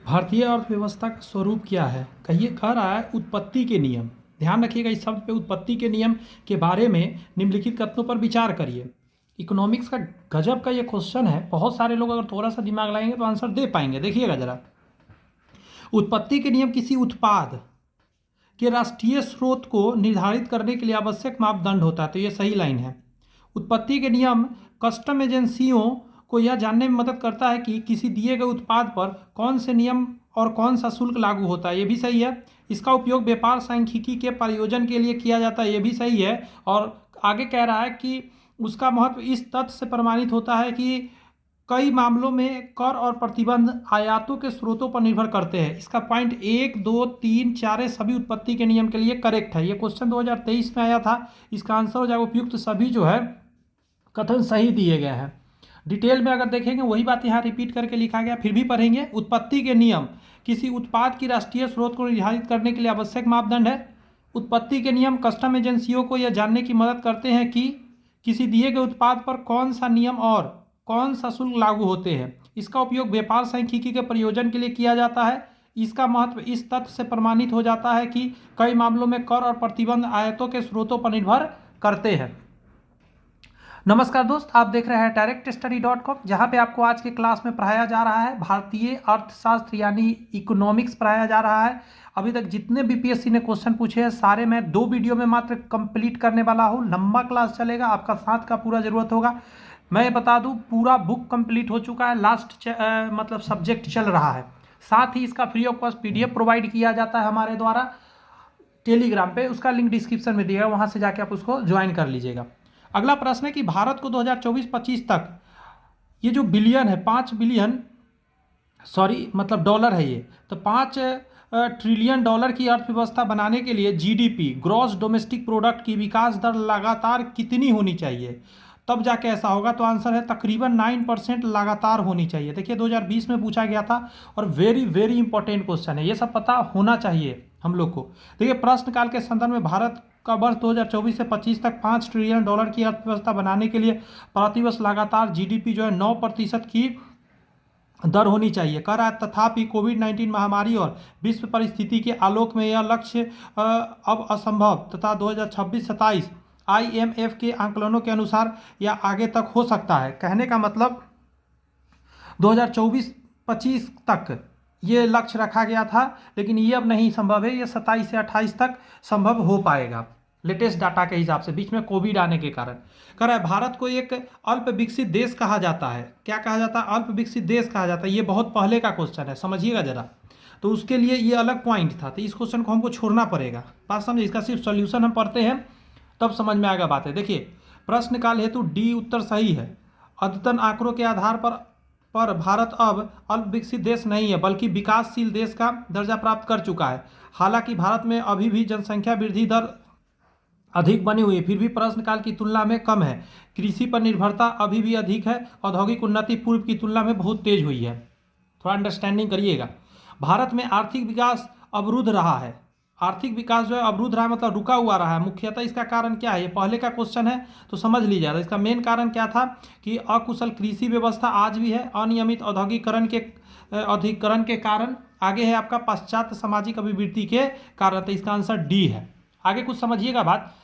भारतीय अर्थव्यवस्था का स्वरूप क्या है? कहिए कह रहा है उत्पत्ति के नियम। ध्यान रखिएगा इस शब्द पे, उत्पत्ति के नियम के बारे में निम्नलिखित कथनों पर विचार करिए। इकोनॉमिक्स का गजब का ये क्वेश्चन है। बहुत सारे लोग अगर थोड़ा सा दिमाग लगाएंगे तो आंसर दे पाएंगे। देखिएगा जरा, उत्पत्ति के नियम किसी उत्पाद के राष्ट्रीय स्रोत को निर्धारित करने के लिए आवश्यक मापदंड होता है। तो ये सही लाइन है। उत्पत्ति के नियम कस्टम एजेंसियों को यह जानने में मदद करता है कि किसी दिए गए उत्पाद पर कौन से नियम और कौन सा शुल्क लागू होता है। ये भी सही है। इसका उपयोग व्यापार सांख्यिकी के प्रयोजन के लिए किया जाता है। ये भी सही है। और आगे कह रहा है कि उसका महत्व इस तथ्य से प्रमाणित होता है कि कई मामलों में कर और प्रतिबंध आयातों के स्रोतों पर निर्भर करते हैं। इसका पॉइंट 1, 2, 3, 4 सभी उत्पत्ति के नियम के लिए करेक्ट है। ये क्वेश्चन 2023 में आया था। इसका आंसर हो जाएगा उपयुक्त सभी जो है कथन सही दिए गए हैं। डिटेल में अगर देखेंगे वही बात यहाँ रिपीट करके लिखा गया, फिर भी पढ़ेंगे। उत्पत्ति के नियम किसी उत्पाद की राष्ट्रीय स्रोत को निर्धारित करने के लिए आवश्यक मापदंड है। उत्पत्ति के नियम कस्टम एजेंसियों को यह जानने की मदद करते हैं कि किसी दिए गए उत्पाद पर कौन सा नियम और कौन सा शुल्क लागू होते हैं। इसका उपयोग व्यापार सांख्यिकी के प्रयोजन के लिए किया जाता है। इसका महत्व इस तथ्य से प्रमाणित हो जाता है कि कई मामलों में कर और प्रतिबंध आयातों के स्रोतों पर निर्भर करते हैं। नमस्कार दोस्त, आप देख रहे हैं directstudy.com, जहां पे आपको आज के क्लास में पढ़ाया जा रहा है भारतीय अर्थशास्त्र यानी इकोनॉमिक्स पढ़ाया जा रहा है। अभी तक जितने बीपीएससी ने क्वेश्चन पूछे हैं सारे मैं 2 वीडियो में मात्र कंप्लीट करने वाला हूं। लंबा क्लास चलेगा, आपका साथ का पूरा जरूरत होगा। मैं बता दूं पूरा बुक कंप्लीट हो चुका है, लास्ट मतलब सब्जेक्ट चल रहा है। साथ ही इसका free of cost PDF provide किया जाता है हमारे द्वारा टेलीग्राम पे। उसका लिंक डिस्क्रिप्शन में दिएगा, वहां से जाके आप उसको ज्वाइन कर लीजिएगा। अगला प्रश्न है कि भारत को 2024-25 तक ये जो बिलियन है 5 बिलियन मतलब डॉलर है ये, तो 5 ट्रिलियन डॉलर की अर्थव्यवस्था बनाने के लिए जीडीपी ग्रॉस डोमेस्टिक प्रोडक्ट की विकास दर लगातार कितनी होनी चाहिए, तब जाके ऐसा होगा। तो आंसर है तकरीबन 9% लगातार होनी चाहिए। देखिए 2020 में पूछा गया था और वेरी वेरी इंपॉर्टेंट क्वेश्चन है, ये सब पता होना चाहिए हम लोग को। देखिए प्रश्नकाल के संदर्भ में भारत का वर्ष 2024 से 25 तक 5 ट्रिलियन डॉलर की अर्थव्यवस्था बनाने के लिए प्रतिवर्ष लगातार जीडीपी जो है 9% की दर होनी चाहिए। कह रहा है तथापि कोविड-19 महामारी और विश्व परिस्थिति के आलोक में यह लक्ष्य अब असंभव तथा 2026-27 आईएमएफ के आंकलनों के अनुसार यह आगे तक हो सकता है। कहने का मतलब 2024-25 तक ये लक्ष्य रखा गया था, लेकिन ये अब नहीं संभव है। ये 27 से 28 तक संभव हो पाएगा लेटेस्ट डाटा के हिसाब से, बीच में कोविड आने के कारण। कह रहा है भारत को एक अल्प विकसित देश कहा जाता है। क्या कहा जाता है? अल्प विकसित देश कहा जाता है। ये बहुत पहले का क्वेश्चन है, समझिएगा जरा। तो उसके लिए ये अलग पॉइंट था, तो इस क्वेश्चन को हमको छोड़ना पड़ेगा। बात समझे? इसका सिर्फ सोल्यूशन हम पढ़ते हैं तब समझ में आएगा बातें। देखिए प्रश्नकाल हेतु डी उत्तर सही है। अद्यतन आंकड़ों के आधार पर भारत अब अल्प विकसित देश नहीं है बल्कि विकासशील देश का दर्जा प्राप्त कर चुका है। हालांकि भारत में अभी भी जनसंख्या वृद्धि दर अधिक बनी हुई है, फिर भी प्रश्नकाल की तुलना में कम है। कृषि पर निर्भरता अभी भी अधिक है। औद्योगिक उन्नति पूर्व की तुलना में बहुत तेज हुई है। थोड़ा अंडरस्टैंडिंग करिएगा। भारत में आर्थिक विकास अवरुद्ध रहा है। आर्थिक विकास जो है अवरुद्ध रहा है मतलब रुका हुआ रहा है। मुख्यतः इसका कारण क्या है? ये पहले का क्वेश्चन है तो समझ लीजिएगा। इसका मेन कारण क्या था कि अकुशल कृषि व्यवस्था आज भी है, अनियमित औद्योगिकरण के कारण। आगे है आपका पाश्चात्य सामाजिक अभिवृद्धि के कारण। तो इसका आंसर डी है। आगे कुछ समझिएगा बात।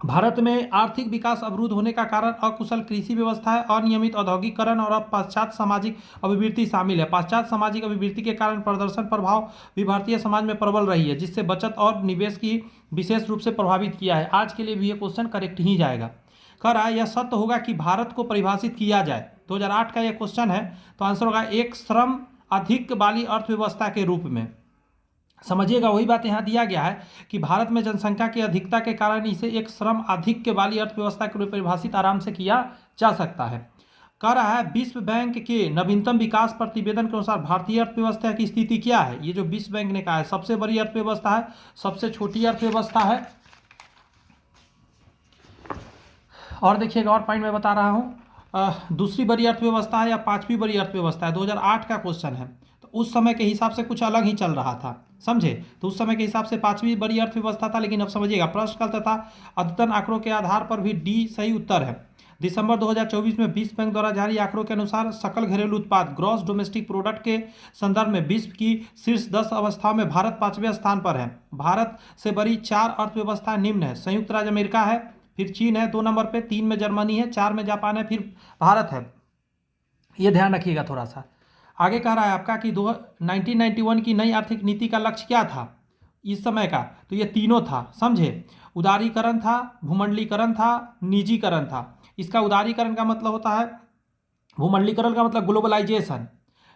भारत में आर्थिक विकास अवरुद्ध होने का कारण अकुशल कृषि व्यवस्था है, अनियमित औद्योगिकरण और पाश्चात्य सामाजिक अभिवृत्ति शामिल है। पाश्चात्य सामाजिक अभिवृत्ति के कारण प्रदर्शन प्रभाव भी भारतीय समाज में प्रबल रही है, जिससे बचत और निवेश की विशेष रूप से प्रभावित किया है। आज के लिए भी ये क्वेश्चन करेक्ट ही जाएगा। कह रहा है यह सत्य होगा कि भारत को परिभाषित किया जाए। 2008 का यह क्वेश्चन है, तो आंसर होगा एक श्रम अधिक वाली अर्थव्यवस्था के रूप में। समझिएगा वही बात यहाँ दिया गया है कि भारत में जनसंख्या की अधिकता के कारण इसे एक श्रम आधिक्य वाली अर्थव्यवस्था के रूप में परिभाषित आराम से किया जा सकता है। कह रहा है विश्व बैंक के नवीनतम विकास प्रतिवेदन के अनुसार भारतीय अर्थव्यवस्था की स्थिति क्या है। ये जो विश्व बैंक ने कहा है सबसे बड़ी अर्थव्यवस्था है, सबसे छोटी अर्थव्यवस्था है। और देखिएगा और पॉइंट मैं बता रहा हूँ, दूसरी बड़ी अर्थव्यवस्था है या 5वीं बड़ी अर्थव्यवस्था है। 2008 का क्वेश्चन है, तो उस समय के हिसाब से कुछ अलग ही चल रहा था, समझे। तो उस समय के हिसाब से 5वीं बड़ी अर्थव्यवस्था था। लेकिन अब समझिएगा प्रश्नकाल तथा अद्यतन आंकड़ों के आधार पर भी डी सही उत्तर है। दिसंबर 2024 में विश्व बैंक द्वारा जारी आंकड़ों के अनुसार सकल घरेलू उत्पाद ग्रॉस डोमेस्टिक प्रोडक्ट के संदर्भ में विश्व की शीर्ष 10 अवस्थाओं में भारत 5वें स्थान पर है। भारत से बड़ी 4 अर्थव्यवस्थाएं निम्न है। संयुक्त राज्य अमेरिका है, फिर चीन है 2 नंबर पे, 3 में जर्मनी है, 4 में जापान है, फिर भारत है। ये ध्यान रखिएगा थोड़ा सा। आगे कह रहा है आपका कि 1991 की नई आर्थिक नीति का लक्ष्य क्या था इस समय का, तो ये तीनों था, समझे। उदारीकरण था, भूमंडलीकरण था, निजीकरण था। इसका उदारीकरण का मतलब होता है, भूमंडलीकरण का मतलब ग्लोबलाइजेशन,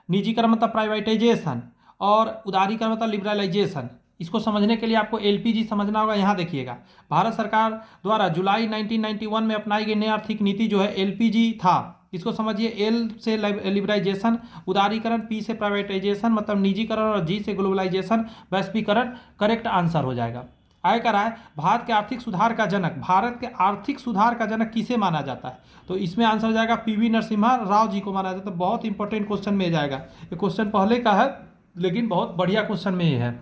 निजीकरण मतलब प्राइवेटाइजेशन, और उदारीकरण मतलब लिबरलाइजेशन। इसको समझने के लिए आपको एलपीजी समझना होगा। यहाँ देखिएगा, भारत सरकार द्वारा जुलाई 1991 में अपनाई गई नई आर्थिक नीति जो है एलपीजी था। इसको समझिए, एल से लिबराइजेशन, उदारीकरण, पी से प्राइवेटाइजेशन मतलब निजीकरण, और जी से ग्लोबलाइजेशन, वैश्वीकरण करेक्ट आंसर हो जाएगा। आगे कह रहा है भारत के आर्थिक सुधार का जनक, भारत के आर्थिक सुधार का जनक किसे माना जाता है, तो इसमें आंसर जाएगा पीवी नरसिम्हा राव जी को माना जाता है। तो बहुत इंपॉर्टेंट क्वेश्चन में जाएगा, ये क्वेश्चन पहले का है लेकिन बहुत बढ़िया क्वेश्चन में ये है।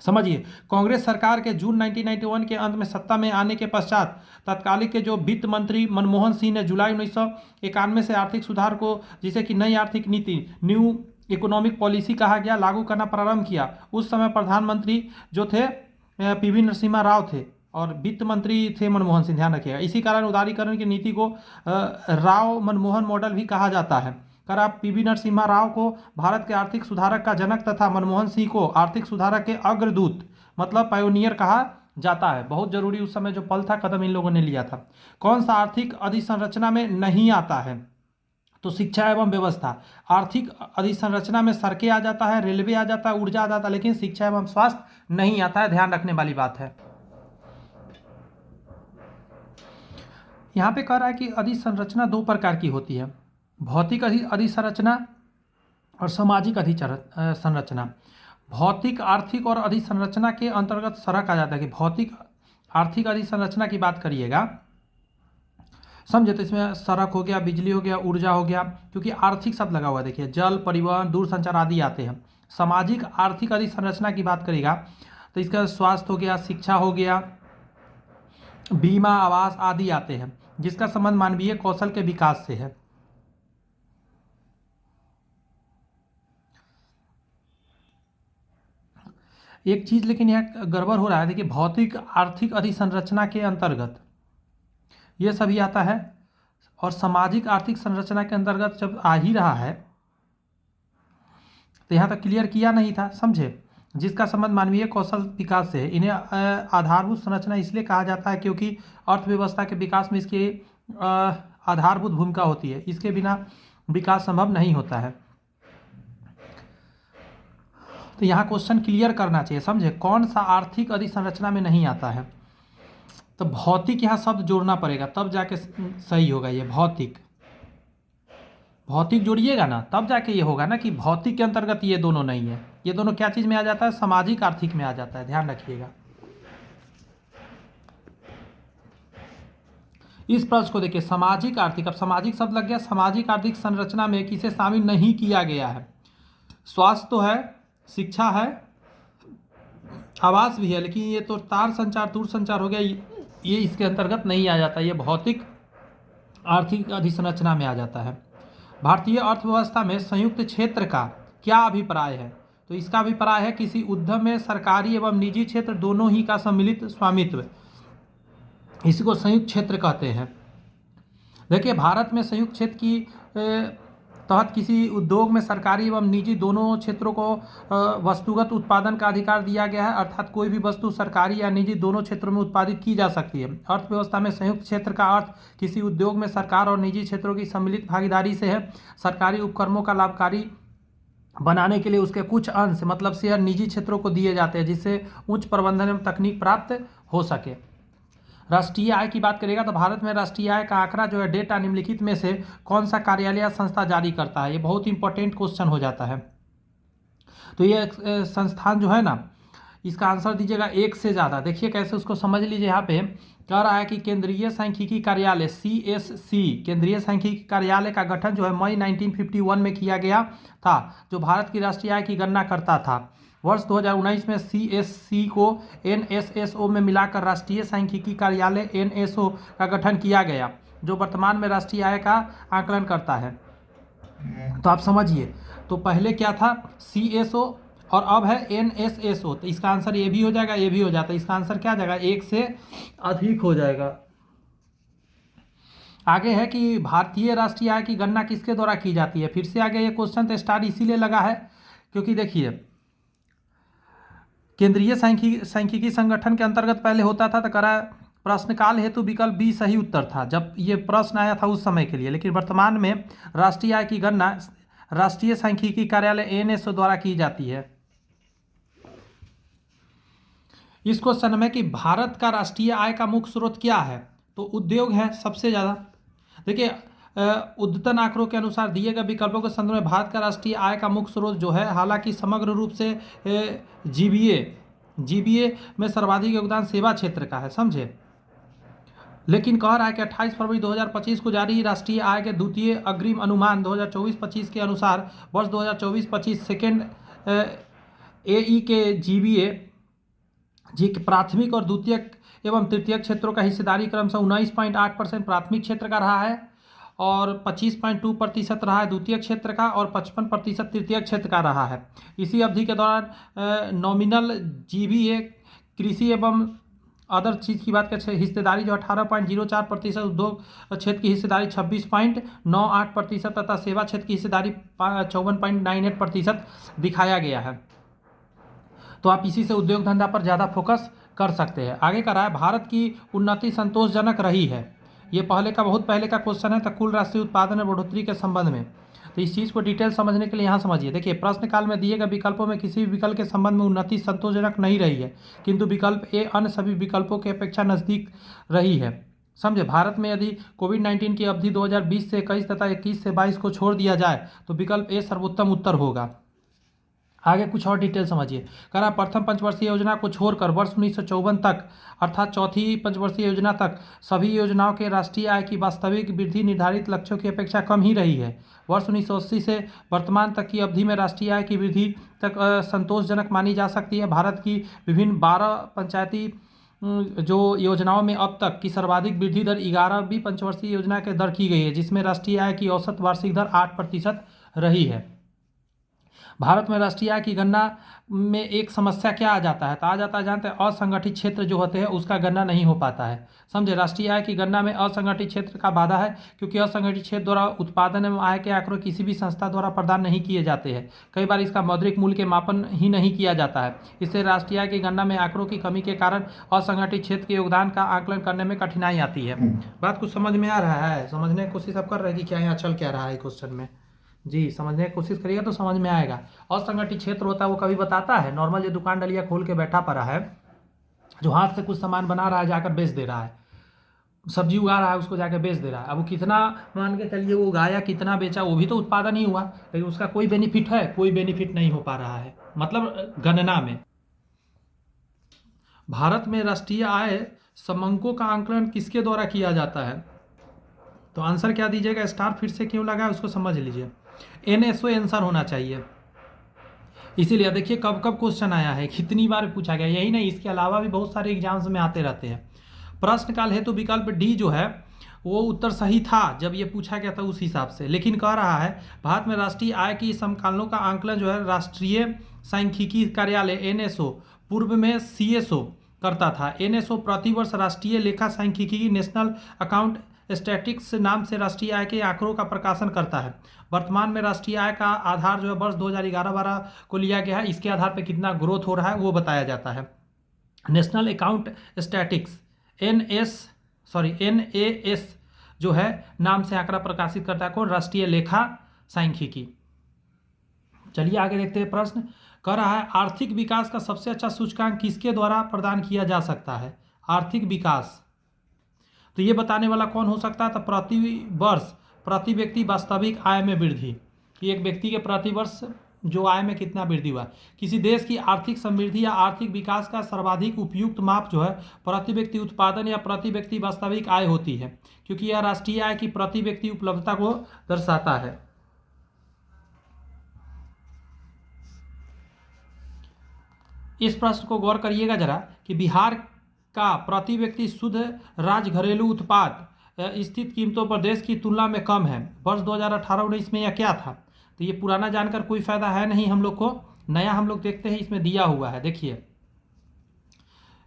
समझिए, कांग्रेस सरकार के जून 1991 के अंत में सत्ता में आने के पश्चात तत्कालिक के जो वित्त मंत्री मनमोहन सिंह ने जुलाई 1991 से आर्थिक सुधार को, जिसे कि नई आर्थिक नीति न्यू इकोनॉमिक पॉलिसी कहा गया, लागू करना प्रारंभ किया। उस समय प्रधानमंत्री जो थे पीवी नरसिम्हा राव थे और वित्त मंत्री थे मनमोहन सिंह, ध्यान रखिएगा। इसी कारण उदारीकरण की नीति को राव मनमोहन मॉडल भी कहा जाता है। कर आप पीवी नरसिम्हा राव को भारत के आर्थिक सुधारक का जनक तथा मनमोहन सिंह को आर्थिक सुधारक के अग्रदूत मतलब पायोनियर कहा जाता है। बहुत जरूरी उस समय जो पल था, कदम इन लोगों ने लिया था। कौन सा आर्थिक अधिसंरचना में नहीं आता है, तो शिक्षा एवं व्यवस्था। आर्थिक अधिसंरचना में सड़कें आ जाता है, रेलवे आ जाता है, ऊर्जा आ जाता है, लेकिन शिक्षा एवं स्वास्थ्य नहीं आता है, ध्यान रखने वाली बात है। यहाँ पे कह रहा है कि अधिसंरचना 2 प्रकार की होती है, भौतिक अधिसंरचना और सामाजिक संरचना। भौतिक, आर्थिक और अधिसंरचना के अंतर्गत सड़क आ जाता है कि भौतिक आर्थिक अधिसंरचना की बात करिएगा, समझे, तो इसमें सड़क हो गया, बिजली हो गया, ऊर्जा हो गया, क्योंकि आर्थिक शब्द लगा हुआ है, देखिए जल, परिवहन, दूरसंचार आदि आते हैं। सामाजिक आर्थिक अधिसंरचना की बात करिएगा तो इसका स्वास्थ्य हो गया, शिक्षा हो गया, बीमा, आवास आदि आते हैं, जिसका संबंध मानवीय कौशल के विकास से है। एक चीज लेकिन यहाँ गड़बड़ हो रहा है, देखिए भौतिक आर्थिक अधिसंरचना के अंतर्गत ये सभी आता है, और सामाजिक आर्थिक संरचना के अंतर्गत जब आ ही रहा है तो यहाँ तक क्लियर किया नहीं था, समझे, जिसका संबंध मानवीय कौशल विकास से है। इन्हें आधारभूत संरचना इसलिए कहा जाता है क्योंकि अर्थव्यवस्था के विकास में इसकी आधारभूत भूमिका होती है, इसके बिना विकास संभव नहीं होता है। तो यहाँ क्वेश्चन क्लियर करना चाहिए, समझे, कौन सा आर्थिक अधिसंरचना में नहीं आता है, तो भौतिक यहाँ शब्द जोड़ना पड़ेगा तब जाके सही होगा। ये भौतिक, भौतिक जोड़िएगा ना तब जाके ये होगा ना कि भौतिक के अंतर्गत ये दोनों नहीं है। ये दोनों क्या चीज में आ जाता है, सामाजिक आर्थिक में आ जाता है, ध्यान रखिएगा। इस प्रश्न को देखिए, सामाजिक आर्थिक, अब सामाजिक शब्द लग गया, सामाजिक आर्थिक संरचना में किसे शामिल नहीं किया गया है। स्वास्थ्य तो है, शिक्षा है, आवास भी है, लेकिन ये तो तार संचार, दूर संचार हो गया, ये इसके अंतर्गत नहीं आ जाता, ये भौतिक आर्थिक अधिसंरचना में आ जाता है। भारतीय अर्थव्यवस्था में संयुक्त क्षेत्र का क्या अभिप्राय है, तो इसका अभिप्राय है किसी उद्यम में सरकारी एवं निजी क्षेत्र दोनों ही का सम्मिलित स्वामित्व, इसी को संयुक्त क्षेत्र कहते हैं। देखिए, भारत में संयुक्त क्षेत्र की तहत किसी उद्योग में सरकारी एवं निजी दोनों क्षेत्रों को वस्तुगत उत्पादन का अधिकार दिया गया है, अर्थात कोई भी वस्तु सरकारी या निजी दोनों क्षेत्रों में उत्पादित की जा सकती है। अर्थव्यवस्था में संयुक्त क्षेत्र का अर्थ किसी उद्योग में सरकार और निजी क्षेत्रों की सम्मिलित भागीदारी से है। सरकारी उपक्रमों का लाभकारी बनाने के लिए उसके कुछ अंश मतलब शेयर निजी क्षेत्रों को दिए जाते हैं, जिससे उच्च प्रबंधन एवं तकनीक प्राप्त हो सके। राष्ट्रीय आय की बात करेगा तो भारत में राष्ट्रीय आय का आंकड़ा जो है डेटा निम्नलिखित में से कौन सा कार्यालय या संस्था जारी करता है, ये बहुत इंपॉर्टेंट क्वेश्चन हो जाता है। तो ये संस्थान जो है ना, इसका आंसर दीजिएगा एक से ज़्यादा। देखिए कैसे, उसको समझ लीजिए। यहाँ पे कह रहा है कि केंद्रीय सांख्यिकी कार्यालय CSC, केंद्रीय सांख्यिकी कार्यालय का गठन जो है मई 1951 में किया गया था, जो भारत की राष्ट्रीय आय की गणना करता था। वर्ष 2019 में CSC को NSSO में मिलाकर राष्ट्रीय सांख्यिकी कार्यालय NSO का गठन किया गया। जो वर्तमान में राष्ट्रीय आय का आकलन करता है। तो आप समझिए, तो पहले क्या था, CSO और अब है NSSO। तो इसका आंसर ये भी हो जाएगा, ये भी हो जाता है। इसका आंसर क्या आ जाएगा, 1 से अधिक हो जाएगा। आगे है कि भारतीय राष्ट्रीय आय की गणना किसके द्वारा की जाती है। फिर से आगे ये क्वेश्चन तो स्टार इसीलिए लगा है क्योंकि देखिए, केंद्रीय सांख्यिकी संगठन के अंतर्गत पहले होता था, तो करा प्रश्नकाल हेतु विकल्प बी सही उत्तर था जब ये प्रश्न आया था उस समय के लिए। लेकिन वर्तमान में राष्ट्रीय आय की गणना राष्ट्रीय सांख्यिकी कार्यालय NSO द्वारा की जाती है। इस क्वेश्चन में कि भारत का राष्ट्रीय आय का मुख्य स्रोत क्या है, तो उद्योग है सबसे ज़्यादा। देखिए, उद्यतन आंकड़ों के अनुसार दिए गए विकल्पों के संदर्भ में भारत का राष्ट्रीय आय का मुख्य स्रोत जो है, हालांकि समग्र रूप से जीबीए में सर्वाधिक योगदान सेवा क्षेत्र का है, समझे। लेकिन कह रहा है कि 28 फरवरी 2025 को जारी राष्ट्रीय आय के द्वितीय अग्रिम अनुमान 2024-25 के अनुसार वर्ष 2024-25 सेकेंड AE के जीबीए जी के प्राथमिक और द्वितीयक एवं तृतीयक क्षेत्रों का हिस्सेदारी क्रमशः 19.8% प्राथमिक क्षेत्र का रहा है और 25.2% रहा है द्वितीय क्षेत्र का और 55% तृतीय क्षेत्र का रहा है। इसी अवधि के दौरान नॉमिनल जीबीए कृषि एवं अदर चीज़ की बात करें, हिस्सेदारी जो 18.04%, उद्योग क्षेत्र की हिस्सेदारी 26.98% तथा सेवा क्षेत्र की हिस्सेदारी 54.98% दिखाया गया है। तो आप इसी से उद्योग धंधा पर ज़्यादा फोकस कर सकते हैं। आगे का रहा है, भारत की उन्नति संतोषजनक रही है। ये बहुत पहले का क्वेश्चन है, तो कुल राष्ट्रीय उत्पादन में बढ़ोतरी के संबंध में। तो इस चीज़ को डिटेल समझने के लिए यहाँ समझिए। देखिए, प्रश्नकाल में दिए गए विकल्पों में किसी भी विकल्प के संबंध में उन्नति संतोषजनक नहीं रही है, किंतु विकल्प ए अन्य सभी विकल्पों की अपेक्षा नज़दीक रही है, समझे। भारत में यदि कोविड-19 की अवधि 2020 से 21 तथा 21 से 22 को छोड़ दिया जाए तो विकल्प ए सर्वोत्तम उत्तर होगा। आगे कुछ और डिटेल समझिए। कह रहा प्रथम पंचवर्षीय योजना को छोड़कर वर्ष 1954 तक अर्थात चौथी पंचवर्षीय योजना तक सभी योजनाओं के राष्ट्रीय आय की वास्तविक वृद्धि निर्धारित लक्ष्यों की अपेक्षा कम ही रही है। वर्ष 1980 से वर्तमान तक की अवधि में राष्ट्रीय आय की वृद्धि तक संतोषजनक मानी जा सकती है। भारत की विभिन्न 12 पंचायती जो योजनाओं में अब तक की सर्वाधिक वृद्धि दर 11वीं पंचवर्षीय योजना के दर की गई है, जिसमें राष्ट्रीय आय की औसत वार्षिक दर 8% रही है। भारत में राष्ट्रीय आय की गणना में एक समस्या क्या आ जाता है, तो आ जाता है, जानते हैं, असंगठित क्षेत्र जो होते हैं उसका गणना नहीं हो पाता है, समझे। राष्ट्रीय आय की गणना में असंगठित क्षेत्र का बाधा है, क्योंकि असंगठित क्षेत्र द्वारा उत्पादन एवं आय के आंकड़े किसी भी संस्था द्वारा प्रदान नहीं किए जाते हैं। कई बार इसका मौद्रिक मूल्य के मापन ही नहीं किया जाता है। इससे राष्ट्रीय आय की गणना में आंकड़ों की कमी के कारण असंगठित क्षेत्र के योगदान का आकलन करने में कठिनाई आती है। बात कुछ समझ में आ रहा है, समझने की कोशिश आप कर रहे हैं कि क्या यहाँ चल क्या रहा है क्वेश्चन में। जी, समझने की कोशिश करिएगा तो समझ में आएगा। असंगठित क्षेत्र होता है वो कभी बताता है, नॉर्मल जो दुकान डलिया खोल के बैठा पड़ा है, जो हाथ से कुछ सामान बना रहा है जाकर बेच दे रहा है, सब्जी उगा रहा है उसको जाकर बेच दे रहा है। अब वो कितना मान के चलिए वो उगाया, कितना बेचा, वो भी तो उत्पादन ही हुआ, लेकिन उसका कोई बेनिफिट है, कोई बेनिफिट नहीं हो पा रहा है, मतलब गणना में। भारत में राष्ट्रीय आय समंकों का आंकलन किसके द्वारा किया जाता है, तो आंसर क्या दीजिएगा, स्टार फिर से क्यों लगा है उसको समझ लीजिए। NSO आंसर होना चाहिए। इसीलिए देखिए कब कब क्वेश्चन आया है, कितनी बार पूछा गया, यही नहीं इसके अलावा भी बहुत सारे एग्जाम्स में आते रहते हैं। प्रश्नकाल हेतु विकल्प डी जो है वो उत्तर सही था जब ये पूछा गया था उस हिसाब से, लेकिन कह रहा है भारत में राष्ट्रीय आय की समकालों का आंकलन जो है राष्ट्रीय सांख्यिकी कार्यालय NSO पूर्व में CSO करता था। NSO प्रतिवर्ष राष्ट्रीय लेखा सांख्यिकी नेशनल अकाउंट स्टैटिस्टिक्स नाम से राष्ट्रीय आय के आंकड़ों का प्रकाशन करता है। वर्तमान में राष्ट्रीय आय का आधार जो है वर्ष 2011-12 को लिया गया है, इसके आधार पर कितना ग्रोथ हो रहा है वो बताया जाता है। नेशनल अकाउंट स्टैटिस्टिक्स NAS जो है नाम से आंकड़ा प्रकाशित करता है कौन, राष्ट्रीय लेखा सांख्यिकी। चलिए आगे देखते हैं। प्रश्न कह रहा है आर्थिक विकास का सबसे अच्छा सूचकांक किसके द्वारा प्रदान किया जा सकता है। आर्थिक विकास तो ये बताने वाला कौन हो सकता है, तो प्रति वर्ष प्रति व्यक्ति वास्तविक आय में वृद्धि, कि एक व्यक्ति के प्रति वर्ष जो आय में कितना वृद्धि हुआ। किसी देश की आर्थिक समृद्धि या आर्थिक विकास का सर्वाधिक उपयुक्त माप जो है प्रति व्यक्ति उत्पादन या प्रति व्यक्ति वास्तविक आय होती है, क्योंकि यह राष्ट्रीय आय की प्रति व्यक्ति उपलब्धता को दर्शाता है। इस प्रश्न को गौर करिएगा जरा कि बिहार का प्रति व्यक्ति शुद्ध राज्य घरेलू उत्पाद स्थित कीमतों पर देश की तुलना में कम है। वर्ष 2018-19 में यह क्या था? तो ये पुराना जानकर कोई फायदा है नहीं हम लोग को, नया हम लोग देखते हैं, इसमें दिया हुआ है, देखिए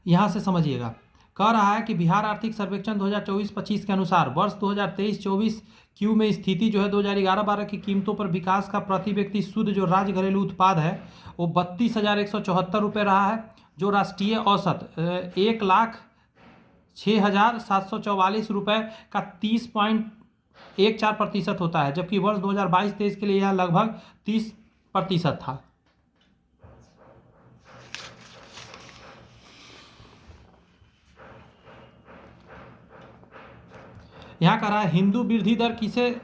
यहाँ से समझिएगा। कह रहा है कि बिहार आर्थिक सर्वेक्षण 2024-25 के अनुसार वर्ष 2023-24 क्यू में स्थिति जो है 2011-12 की कीमतों पर विकास का प्रति व्यक्ति शुद्ध जो राज्य घरेलू उत्पाद है वो 32,174 रुपये रहा है, जो राष्ट्रीय औसत 1,06,744 रुपये का 30.14% होता है, जबकि वर्ष 2022-23 के लिए यह लगभग 30% था। यहाँ कह रहा है हिंदू वृद्धि दर किसे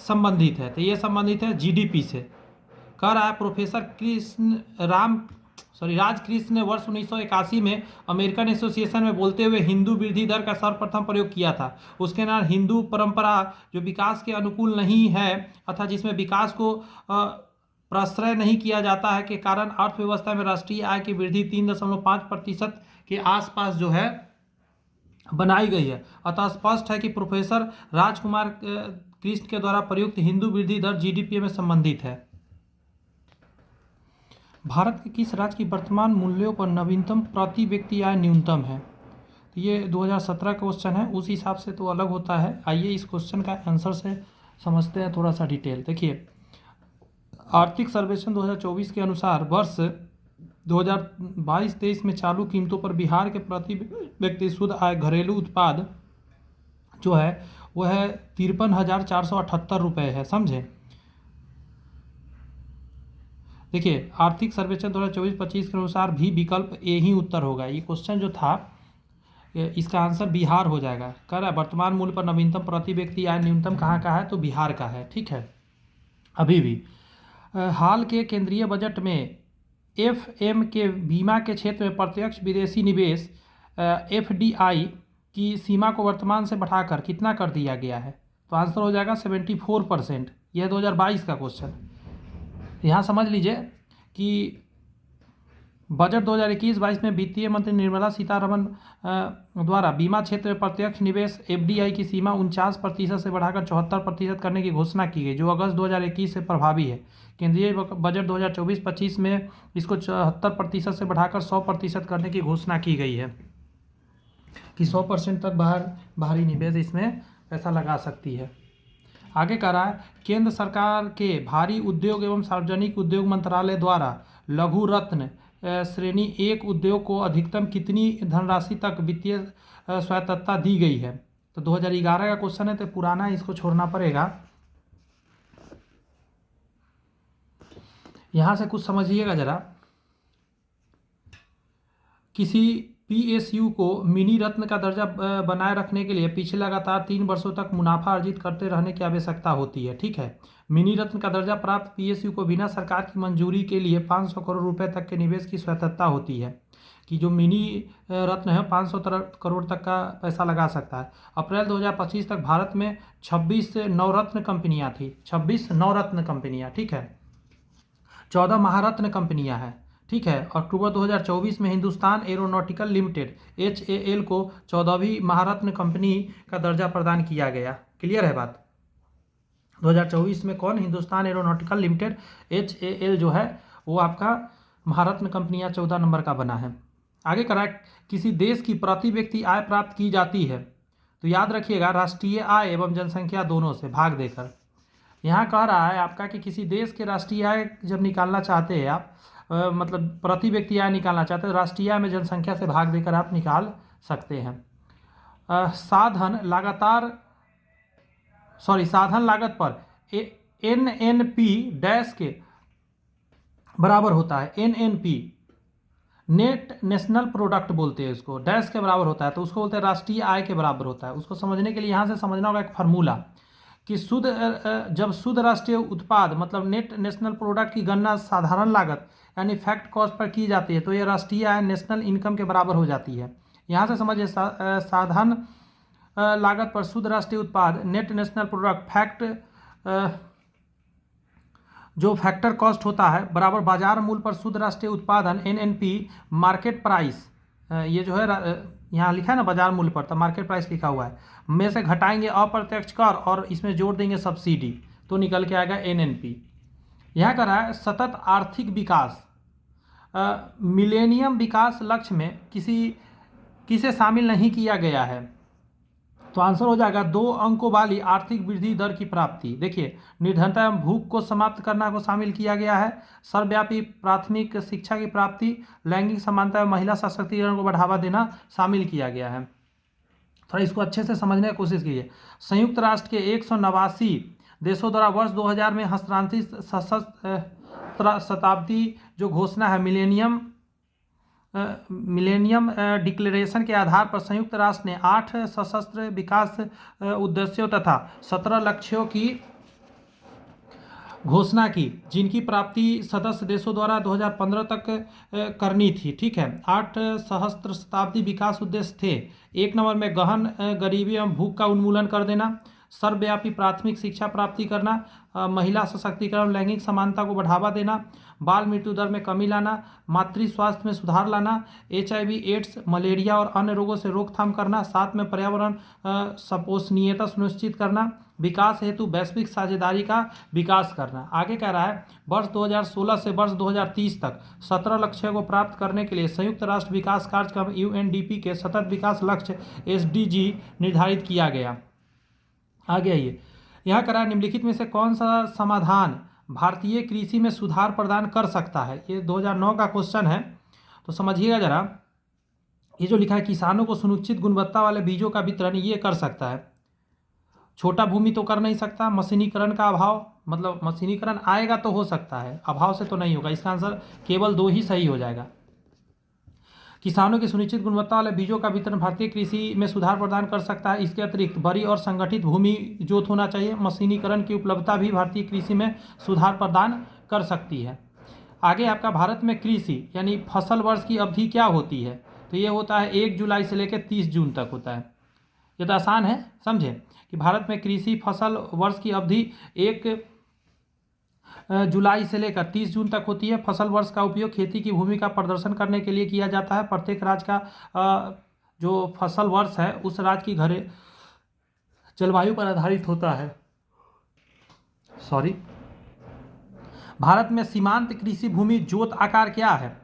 संबंधित है? तो ये संबंधित है जीडीपी से। कह रहा है प्रोफेसर राजकृष्ण ने वर्ष 1981 में अमेरिकन एसोसिएशन में बोलते हुए हिंदू वृद्धि दर का सर्वप्रथम प्रयोग किया था। उसके नाम हिंदू परंपरा जो विकास के अनुकूल नहीं है अर्थात जिसमें विकास को प्रश्रय नहीं किया जाता है के कारण अर्थव्यवस्था में राष्ट्रीय आय की वृद्धि 3.5% के आसपास जो है बनाई गई है। अतः स्पष्ट है कि प्रोफेसर राजकुमार कृष्ण के द्वारा प्रयुक्त हिंदू वृद्धि दर जीडीपी में संबंधित है। भारत के किस राज्य की वर्तमान मूल्यों पर नवीनतम प्रति व्यक्ति आय न्यूनतम है? तो ये 2017 का क्वेश्चन है, उस हिसाब से तो अलग होता है। आइए इस क्वेश्चन का आंसर से समझते हैं थोड़ा सा डिटेल। देखिए आर्थिक सर्वेक्षण 2024 के अनुसार वर्ष 2022-23 में चालू कीमतों पर बिहार के प्रति व्यक्ति शुद्ध आय घरेलू उत्पाद जो है वह है 53,478 रुपये है, समझे। देखिए आर्थिक सर्वेक्षण 2024-25 के अनुसार भी विकल्प ए ही उत्तर होगा। ये क्वेश्चन जो था इसका आंसर बिहार हो जाएगा। कह रहा है वर्तमान मूल्य पर नवीनतम प्रति व्यक्ति आय न्यूनतम कहाँ का है? तो बिहार का है, ठीक है। अभी भी हाल के केंद्रीय बजट में एफएम के बीमा के क्षेत्र में प्रत्यक्ष विदेशी निवेश एफडीआई की सीमा को वर्तमान से बढ़ाकर कितना कर दिया गया है? तो आंसर हो जाएगा 74%। यह 2022 का क्वेश्चन। यहाँ समझ लीजिए कि बजट 2021-22 में वित्तीय मंत्री निर्मला सीतारमण द्वारा बीमा क्षेत्र में प्रत्यक्ष निवेश एफडीआई की सीमा 49% से बढ़ाकर 74% करने की घोषणा की गई, जो अगस्त 2021 से प्रभावी है। केंद्रीय बजट 2024-25 में इसको 74% से बढ़ाकर 100% करने की घोषणा की गई है कि 100% तक बाहरी निवेश इसमें पैसा लगा सकती है। आगे कह रहा है केंद्र सरकार के भारी उद्योग एवं सार्वजनिक उद्योग मंत्रालय द्वारा लघु रत्न श्रेणी 1 उद्योग को अधिकतम कितनी धनराशि तक वित्तीय स्वायत्तता दी गई है? तो 2011 का क्वेश्चन है, तो पुराना इसको छोड़ना पड़ेगा। यहाँ से कुछ समझिएगा जरा। किसी पीएसयू को मिनी रत्न का दर्जा बनाए रखने के लिए पिछले लगातार 3 वर्षों तक मुनाफा अर्जित करते रहने की आवश्यकता होती है, ठीक है। मिनी रत्न का दर्जा प्राप्त पीएसयू को बिना सरकार की मंजूरी के लिए 500 करोड़ रुपए तक के निवेश की स्वायत्तता होती है कि जो मिनी रत्न है 500 करोड़ तक का पैसा लगा सकता है। अप्रैल 2025 तक भारत में 26 नवरत्न कंपनियाँ थी, 26 नवरत्न कंपनियाँ, ठीक है। 14 महारत्न कंपनियाँ हैं, ठीक है। अक्टूबर 2024 में हिंदुस्तान एरोनॉटिकल लिमिटेड HAL को 14वीं महारत्न कंपनी का दर्जा प्रदान किया गया। क्लियर है बात? 2024 में कौन? हिंदुस्तान एरोनॉटिकल लिमिटेड HAL जो है वो आपका महारत्न कंपनियां 14 नंबर का बना है। आगे करा किसी देश की प्रति व्यक्ति आय प्राप्त की जाती है, तो याद रखिएगा राष्ट्रीय आय एवं जनसंख्या दोनों से भाग देकर। यहाँ कह रहा है आपका कि किसी देश के राष्ट्रीय आय जब निकालना चाहते हैं आप मतलब प्रति व्यक्ति आय निकालना चाहते हैं, राष्ट्रीय आय में जनसंख्या से भाग देकर आप निकाल सकते हैं। साधन लागत पर NNP डैश के बराबर होता है। NNP नेट नेशनल प्रोडक्ट बोलते हैं इसको, डैश के बराबर होता है, तो उसको बोलते हैं राष्ट्रीय आय के बराबर होता है। उसको समझने के लिए यहाँ से समझना होगा एक फार्मूला कि जब शुद्ध राष्ट्रीय उत्पाद मतलब नेट नेशनल प्रोडक्ट की गणना साधारण लागत यानी फैक्ट कॉस्ट पर की जाती है, तो ये राष्ट्रीय आय नेशनल इनकम के बराबर हो जाती है। यहाँ से समझिए साधारण लागत पर शुद्ध राष्ट्रीय उत्पाद नेट नेशनल प्रोडक्ट फैक्ट जो फैक्टर कॉस्ट होता है बराबर बाजार मूल्य पर शुद्ध राष्ट्रीय उत्पादन NNP मार्केट प्राइस, ये जो है यहाँ लिखा है ना बाजार मूल्य पर, तब मार्केट प्राइस लिखा हुआ है, में से घटाएंगे अप्रत्यक्ष कर और इसमें जोड़ देंगे सब्सिडी, तो निकल के आएगा एनएनपी। यहाँ कर रहा है सतत आर्थिक विकास, मिलेनियम विकास लक्ष्य में किसे शामिल नहीं किया गया है, तो आंसर हो जाएगा 2 अंकों वाली आर्थिक वृद्धि दर की प्राप्ति। देखिए, निर्धनता एवं भूख को समाप्त करना को शामिल किया गया है, सर्वव्यापी प्राथमिक शिक्षा की प्राप्ति, लैंगिक समानता एवं महिला सशक्तिकरण को बढ़ावा देना शामिल किया गया है। थोड़ा इसको अच्छे से समझने की कोशिश कीजिए। संयुक्त राष्ट्र के 189 देशों द्वारा वर्ष 2000 में हस्तांतरित सशस्त्र शताब्दी जो घोषणा है मिलेनियम डिक्लेरेशन के आधार पर संयुक्त राष्ट्र ने 8 सशस्त्र विकास उद्देश्यों तथा 17 लक्ष्यों की घोषणा की, जिनकी प्राप्ति सदस्य देशों द्वारा 2015 तक करनी थी। ठीक है, 8 सहस्त्र शताब्दी विकास उद्देश्य थे। 1 नंबर में गहन गरीबी एवं भूख का उन्मूलन कर देना, सर्वव्यापी प्राथमिक शिक्षा प्राप्ति करना, महिला सशक्तिकरण, लैंगिक समानता को बढ़ावा देना, बाल मृत्यु दर में कमी लाना, मातृ स्वास्थ्य में सुधार लाना, HIV, एड्स, मलेरिया और अन्य रोगों से रोकथाम करना, साथ में पर्यावरण संपोषणीयता सुनिश्चित करना, विकास हेतु वैश्विक साझेदारी का विकास करना। आगे कह रहा है वर्ष 2016 से वर्ष 2030 तक 17 लक्ष्यों को प्राप्त करने के लिए संयुक्त राष्ट्र विकास कार्यक्रम UNDP के सतत विकास लक्ष्य SDG निर्धारित किया गया। आगे आइए, यहाँ करा निम्नलिखित में से कौन सा समाधान भारतीय कृषि में सुधार प्रदान कर सकता है। ये 2009 का क्वेश्चन है, तो समझिएगा जरा। ये जो लिखा है किसानों को सुनिश्चित गुणवत्ता वाले बीजों का वितरण, ये कर सकता है। छोटा भूमि तो कर नहीं सकता, मशीनीकरण का अभाव, मतलब मशीनीकरण आएगा तो हो सकता है, अभाव से तो नहीं होगा। इसका आंसर केवल 2 ही सही हो जाएगा। किसानों की सुनिश्चित गुणवत्ता वाले बीजों का वितरण भारतीय कृषि में सुधार प्रदान कर सकता है। इसके अतिरिक्त बड़ी और संगठित भूमि जोत होना चाहिए। मशीनीकरण की उपलब्धता भी भारतीय कृषि में सुधार प्रदान कर सकती है। आगे आपका भारत में कृषि यानी फसल वर्ष की अवधि क्या होती है, तो ये होता है 1 जुलाई से लेकर 30 जून तक होता है। ये तो आसान है, समझे कि भारत में कृषि फसल वर्ष की अवधि 1 जुलाई से लेकर 30 जून तक होती है। फसल वर्ष का उपयोग खेती की भूमि का प्रदर्शन करने के लिए किया जाता है। प्रत्येक राज्य का जो फसल वर्ष है उस राज्य की घरे जलवायु पर आधारित होता है। भारत में सीमांत कृषि भूमि जोत आकार क्या है,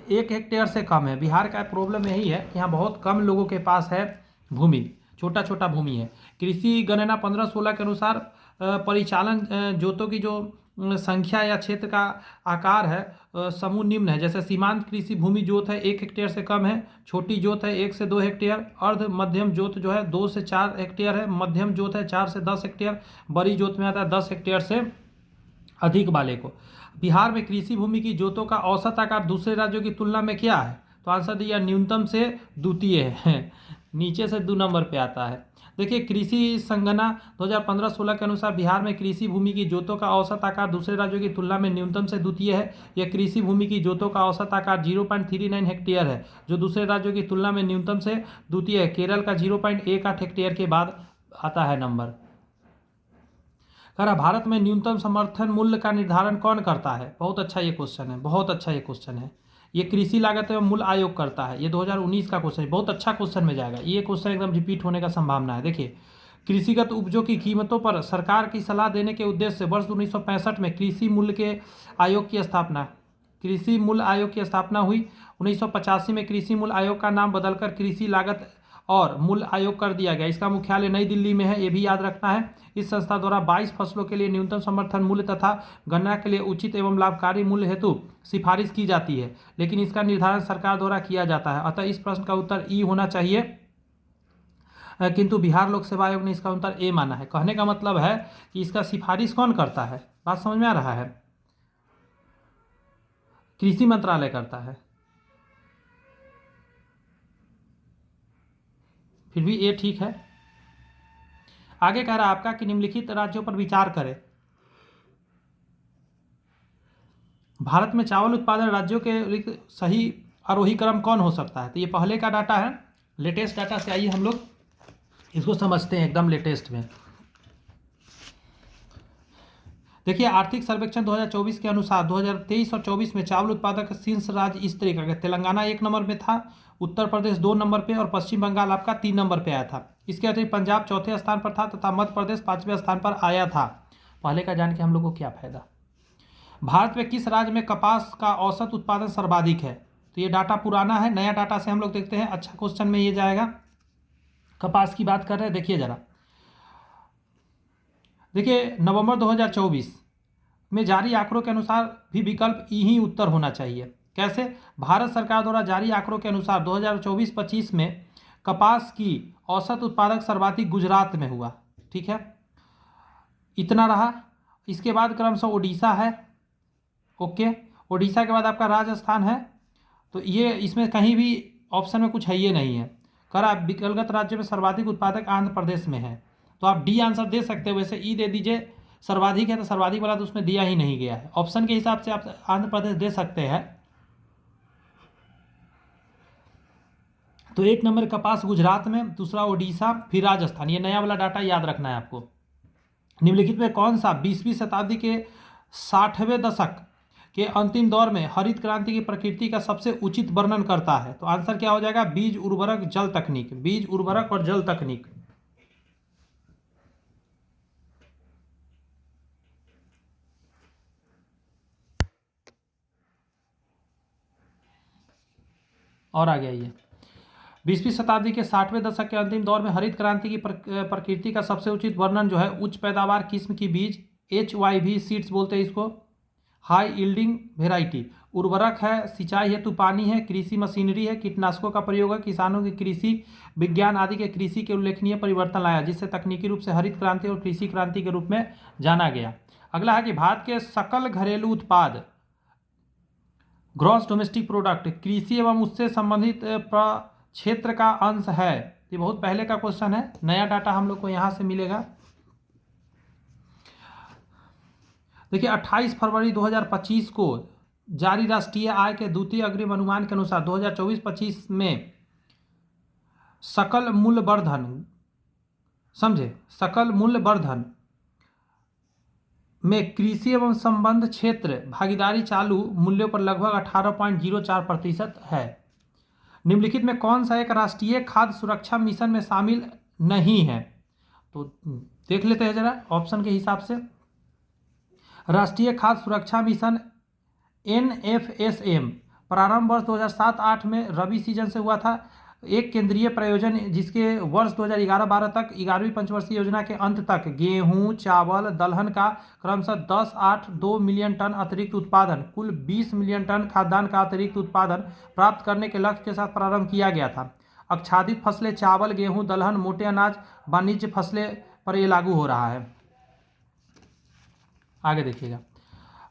1 हेक्टेयर से कम है। बिहार का प्रॉब्लम यही है कि यहाँ बहुत कम लोगों के पास है भूमि, छोटा छोटा भूमि है। कृषि गणना 1516 के अनुसार परिचालन जोतों की जो संख्या या क्षेत्र का आकार है समूह निम्न है। जैसे सीमांत कृषि भूमि जोत है 1 हेक्टेयर से कम है, छोटी जोत है 1 से 2 हेक्टेयर, अर्ध मध्यम जोत जो है 2 से 4 हेक्टेयर है, मध्यम जोत है 4 से 10 हेक्टेयर, बड़ी जोत में आता है 10 हेक्टेयर से अधिक वाले को। बिहार में कृषि भूमि की जोतों का औसत आकार दूसरे राज्यों की तुलना में क्या है, तो आंसर दिया न्यूनतम से द्वितीय है, नीचे से 2 नंबर पे आता है। देखिए, कृषि संगणना 2015-16 के अनुसार बिहार में कृषि भूमि की जोतों का औसत आकार दूसरे राज्यों की तुलना में न्यूनतम से द्वितीय है। यह कृषि भूमि की जोतों का औसत आकार 0.39 हेक्टेयर है, जो दूसरे राज्यों की तुलना में न्यूनतम से द्वितीय है। केरल का 0.18 हेक्टेयर के बाद आता है नंबर। कह रहा भारत में न्यूनतम समर्थन मूल्य का निर्धारण कौन करता है, बहुत अच्छा ये क्वेश्चन है, बहुत अच्छा ये क्वेश्चन है। ये कृषि लागत एवं मूल्य आयोग करता है। ये 2019 का क्वेश्चन है, बहुत अच्छा क्वेश्चन में जाएगा ये क्वेश्चन, एकदम रिपीट होने का संभावना है। देखिए, कृषिगत उपजों की कीमतों पर सरकार की सलाह देने के उद्देश्य से वर्ष 1965 में कृषि मूल्य के आयोग की स्थापना कृषि मूल्य आयोग की स्थापना हुई। 1985 में कृषि मूल्य आयोग का नाम बदलकर कृषि लागत और मूल्य आयोग कर दिया गया। इसका मुख्यालय नई दिल्ली में है, ये भी याद रखना है। इस संस्था द्वारा 22 फसलों के लिए न्यूनतम समर्थन मूल्य तथा गन्ना के लिए उचित एवं लाभकारी मूल्य हेतु सिफारिश की जाती है, लेकिन इसका निर्धारण सरकार द्वारा किया जाता है। अतः इस प्रश्न का उत्तर ई होना चाहिए, किंतु बिहार लोक सेवा आयोग ने इसका उत्तर ए माना है। कहने का मतलब है कि इसका सिफारिश कौन करता है, बात समझ में आ रहा है, कृषि मंत्रालय करता है। फिर भी ये ठीक है। आगे कह रहा है आपका कि निम्नलिखित राज्यों पर विचार करें। भारत में चावल उत्पादन राज्यों के सही आरोही क्रम कौन हो सकता है, तो ये पहले का डाटा है, लेटेस्ट डाटा से आइए हम लोग इसको समझते हैं एकदम लेटेस्ट में। देखिए आर्थिक सर्वेक्षण 2024 के अनुसार 2023 और 24 में चावल उत्पादक शीर्ष राज्य इस तरीके का तेलंगाना 1 नंबर में था, उत्तर प्रदेश 2 नंबर पे और पश्चिम बंगाल आपका 3 नंबर पे आया था। इसके अतिरिक्त पंजाब चौथे स्थान पर था तथा मध्य प्रदेश 5वें स्थान पर आया था। पहले का जान के हम लोग को क्या फायदा। भारत में किस राज्य में कपास का औसत उत्पादन सर्वाधिक है? तो ये डाटा पुराना है, नया डाटा से हम लोग देखते हैं। अच्छा क्वेश्चन में ये जाएगा, कपास की बात कर रहे हैं। देखिए जरा, देखिए नवंबर 2024 में जारी आंकड़ों के अनुसार भी विकल्प ई ही उत्तर होना चाहिए। कैसे? भारत सरकार द्वारा जारी आंकड़ों के अनुसार 2024-25 में कपास की औसत उत्पादक सर्वाधिक गुजरात में हुआ। ठीक है, इतना रहा। इसके बाद क्रमशः ओडिशा है। ओके, ओडिशा के बाद आपका राजस्थान है। तो ये इसमें कहीं भी ऑप्शन में कुछ है ये नहीं है। करा विकलगत राज्य में सर्वाधिक उत्पादक आंध्र प्रदेश में है। तो आप डी आंसर दे सकते हो, वैसे ई दे दीजिए। सर्वाधिक है तो सर्वाधिक वाला तो उसमें दिया ही नहीं गया है। ऑप्शन के हिसाब से आप आंध्र प्रदेश दे सकते हैं। तो 1 नंबर कपास गुजरात में, दूसरा ओडिशा, फिर राजस्थान। ये नया वाला डाटा याद रखना है आपको। निम्नलिखित में कौन सा 20वीं शताब्दी के 60वें दशक के अंतिम दौर में हरित क्रांति की प्रकृति का सबसे उचित वर्णन करता है? तो आंसर क्या हो जाएगा? बीज उर्वरक जल तकनीक। बीज उर्वरक और जल तकनीक। और आ गया ये 20वीं शताब्दी के 60वें दशक के अंतिम दौर में हरित क्रांति की प्रकृति का सबसे उचित वर्णन जो है उच्च पैदावार किस्म की बीज, HYV सीड्स बोलते हैं इसको, हाई यील्डिंग वेराइटी। उर्वरक है, सिंचाई हेतु पानी है, कृषि मशीनरी है, कीटनाशकों का प्रयोग है। किसानों की कृषि विज्ञान आदि के कृषि के उल्लेखनीय परिवर्तन लाया, जिससे तकनीकी रूप से हरित क्रांति और कृषि क्रांति के रूप में जाना गया। अगला है कि भारत के सकल घरेलू उत्पाद ग्रॉस डोमेस्टिक प्रोडक्ट कृषि एवं उससे संबंधित क्षेत्र का अंश है। ये बहुत पहले का क्वेश्चन है, नया डाटा हम लोग को यहाँ से मिलेगा। देखिए 28 फरवरी 2025 को जारी राष्ट्रीय आय के द्वितीय अग्रिम अनुमान के अनुसार 2024-25 में सकल मूल्य वर्धन, समझे, सकल मूल्य वर्धन में कृषि एवं संबंध क्षेत्र भागीदारी चालू मूल्यों पर लगभग 18.04% है। निम्नलिखित में कौन सा एक राष्ट्रीय खाद्य सुरक्षा मिशन में शामिल नहीं है? तो देख लेते हैं जरा ऑप्शन के हिसाब से। राष्ट्रीय खाद्य सुरक्षा मिशन NFSM प्रारंभ वर्ष 2007-8 में रबी सीजन से हुआ था। एक केंद्रीय प्रयोजन जिसके वर्ष 2011-12 तक 11वीं पंचवर्षीय योजना के अंत तक गेहूं, चावल, दलहन का क्रमशः 10.82 मिलियन टन अतिरिक्त उत्पादन, कुल 20 मिलियन टन खाद्यान्न का अतिरिक्त उत्पादन प्राप्त करने के लक्ष्य के साथ प्रारंभ किया गया था। आच्छादित फसलें चावल, गेहूं, दलहन, मोटे अनाज, वाणिज्य फसलें पर यह लागू हो रहा है। आगे देखिएगा,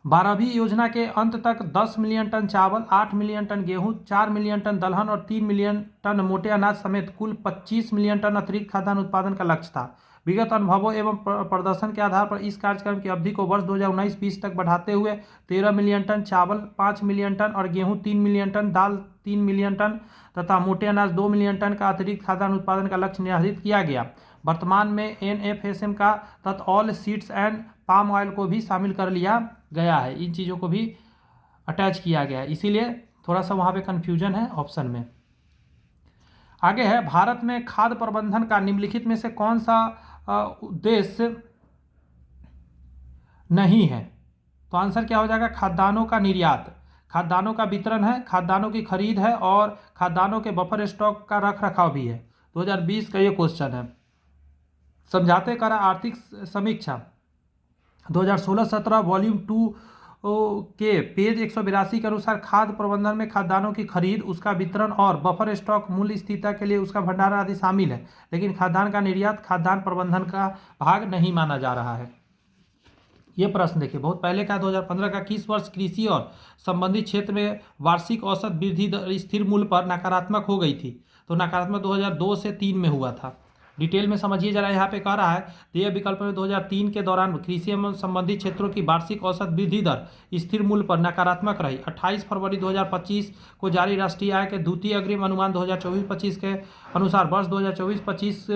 12वीं योजना के अंत तक 10 मिलियन टन चावल, 8 मिलियन टन गेहूं, 4 मिलियन टन दलहन और 3 मिलियन टन मोटे अनाज समेत कुल 25 मिलियन टन अतिरिक्त खाद्यान्न उत्पादन का लक्ष्य था। विगत अनुभवों एवं प्रदर्शन के आधार पर इस कार्यक्रम की अवधि को वर्ष 2019-20 तक बढ़ाते हुए 13 मिलियन टन चावल, 5 मिलियन टन और गेहूं 3 मिलियन टन, दाल 3 मिलियन टन तथा मोटे अनाज 2 मिलियन टन का अतिरिक्त खाद्यान्न उत्पादन का लक्ष्य निर्धारित किया गया। वर्तमान में NFSM का तथा all seeds and palm oil को भी शामिल कर लिया गया है। इन चीज़ों को भी अटैच किया गया है, इसीलिए थोड़ा सा वहाँ पे कन्फ्यूजन है ऑप्शन में। आगे है, भारत में खाद्य प्रबंधन का निम्नलिखित में से कौन सा उद्देश्य नहीं है? तो आंसर क्या हो जाएगा? खाद्यान्नों का निर्यात, खाद्यान्नों का वितरण है, खाद्यान्नों की खरीद है और खाद्यान्नों के बफर स्टॉक का रख रखाव भी है। 2020 का ये क्वेश्चन है। समझाते करा आर्थिक समीक्षा 2016-17 वॉल्यूम 2 के पेज 182 के अनुसार खाद्य प्रबंधन में खाद्यान्नों की खरीद, उसका वितरण और बफर स्टॉक मूल्य स्थिरता के लिए उसका भंडारण आदि शामिल है, लेकिन खाद्यान्न का निर्यात खाद्यान्न प्रबंधन का भाग नहीं माना जा रहा है। ये प्रश्न देखिए, बहुत पहले का 2015 का, किस वर्ष कृषि और संबंधित क्षेत्र में वार्षिक औसत वृद्धि दर स्थिर मूल्य पर नकारात्मक हो गई थी? तो नकारात्मक 2002 से 3 में हुआ था। डिटेल में समझिए जरा, यहाँ पे कह रहा है देय विकल्प में 2003 के दौरान कृषि एवं संबंधित क्षेत्रों की वार्षिक औसत वृद्धि दर स्थिर मूल्य पर नकारात्मक रही। 28 फरवरी 2025 को जारी राष्ट्रीय आय के द्वितीय अग्रिम अनुमान 2024-25 के अनुसार वर्ष 2024-25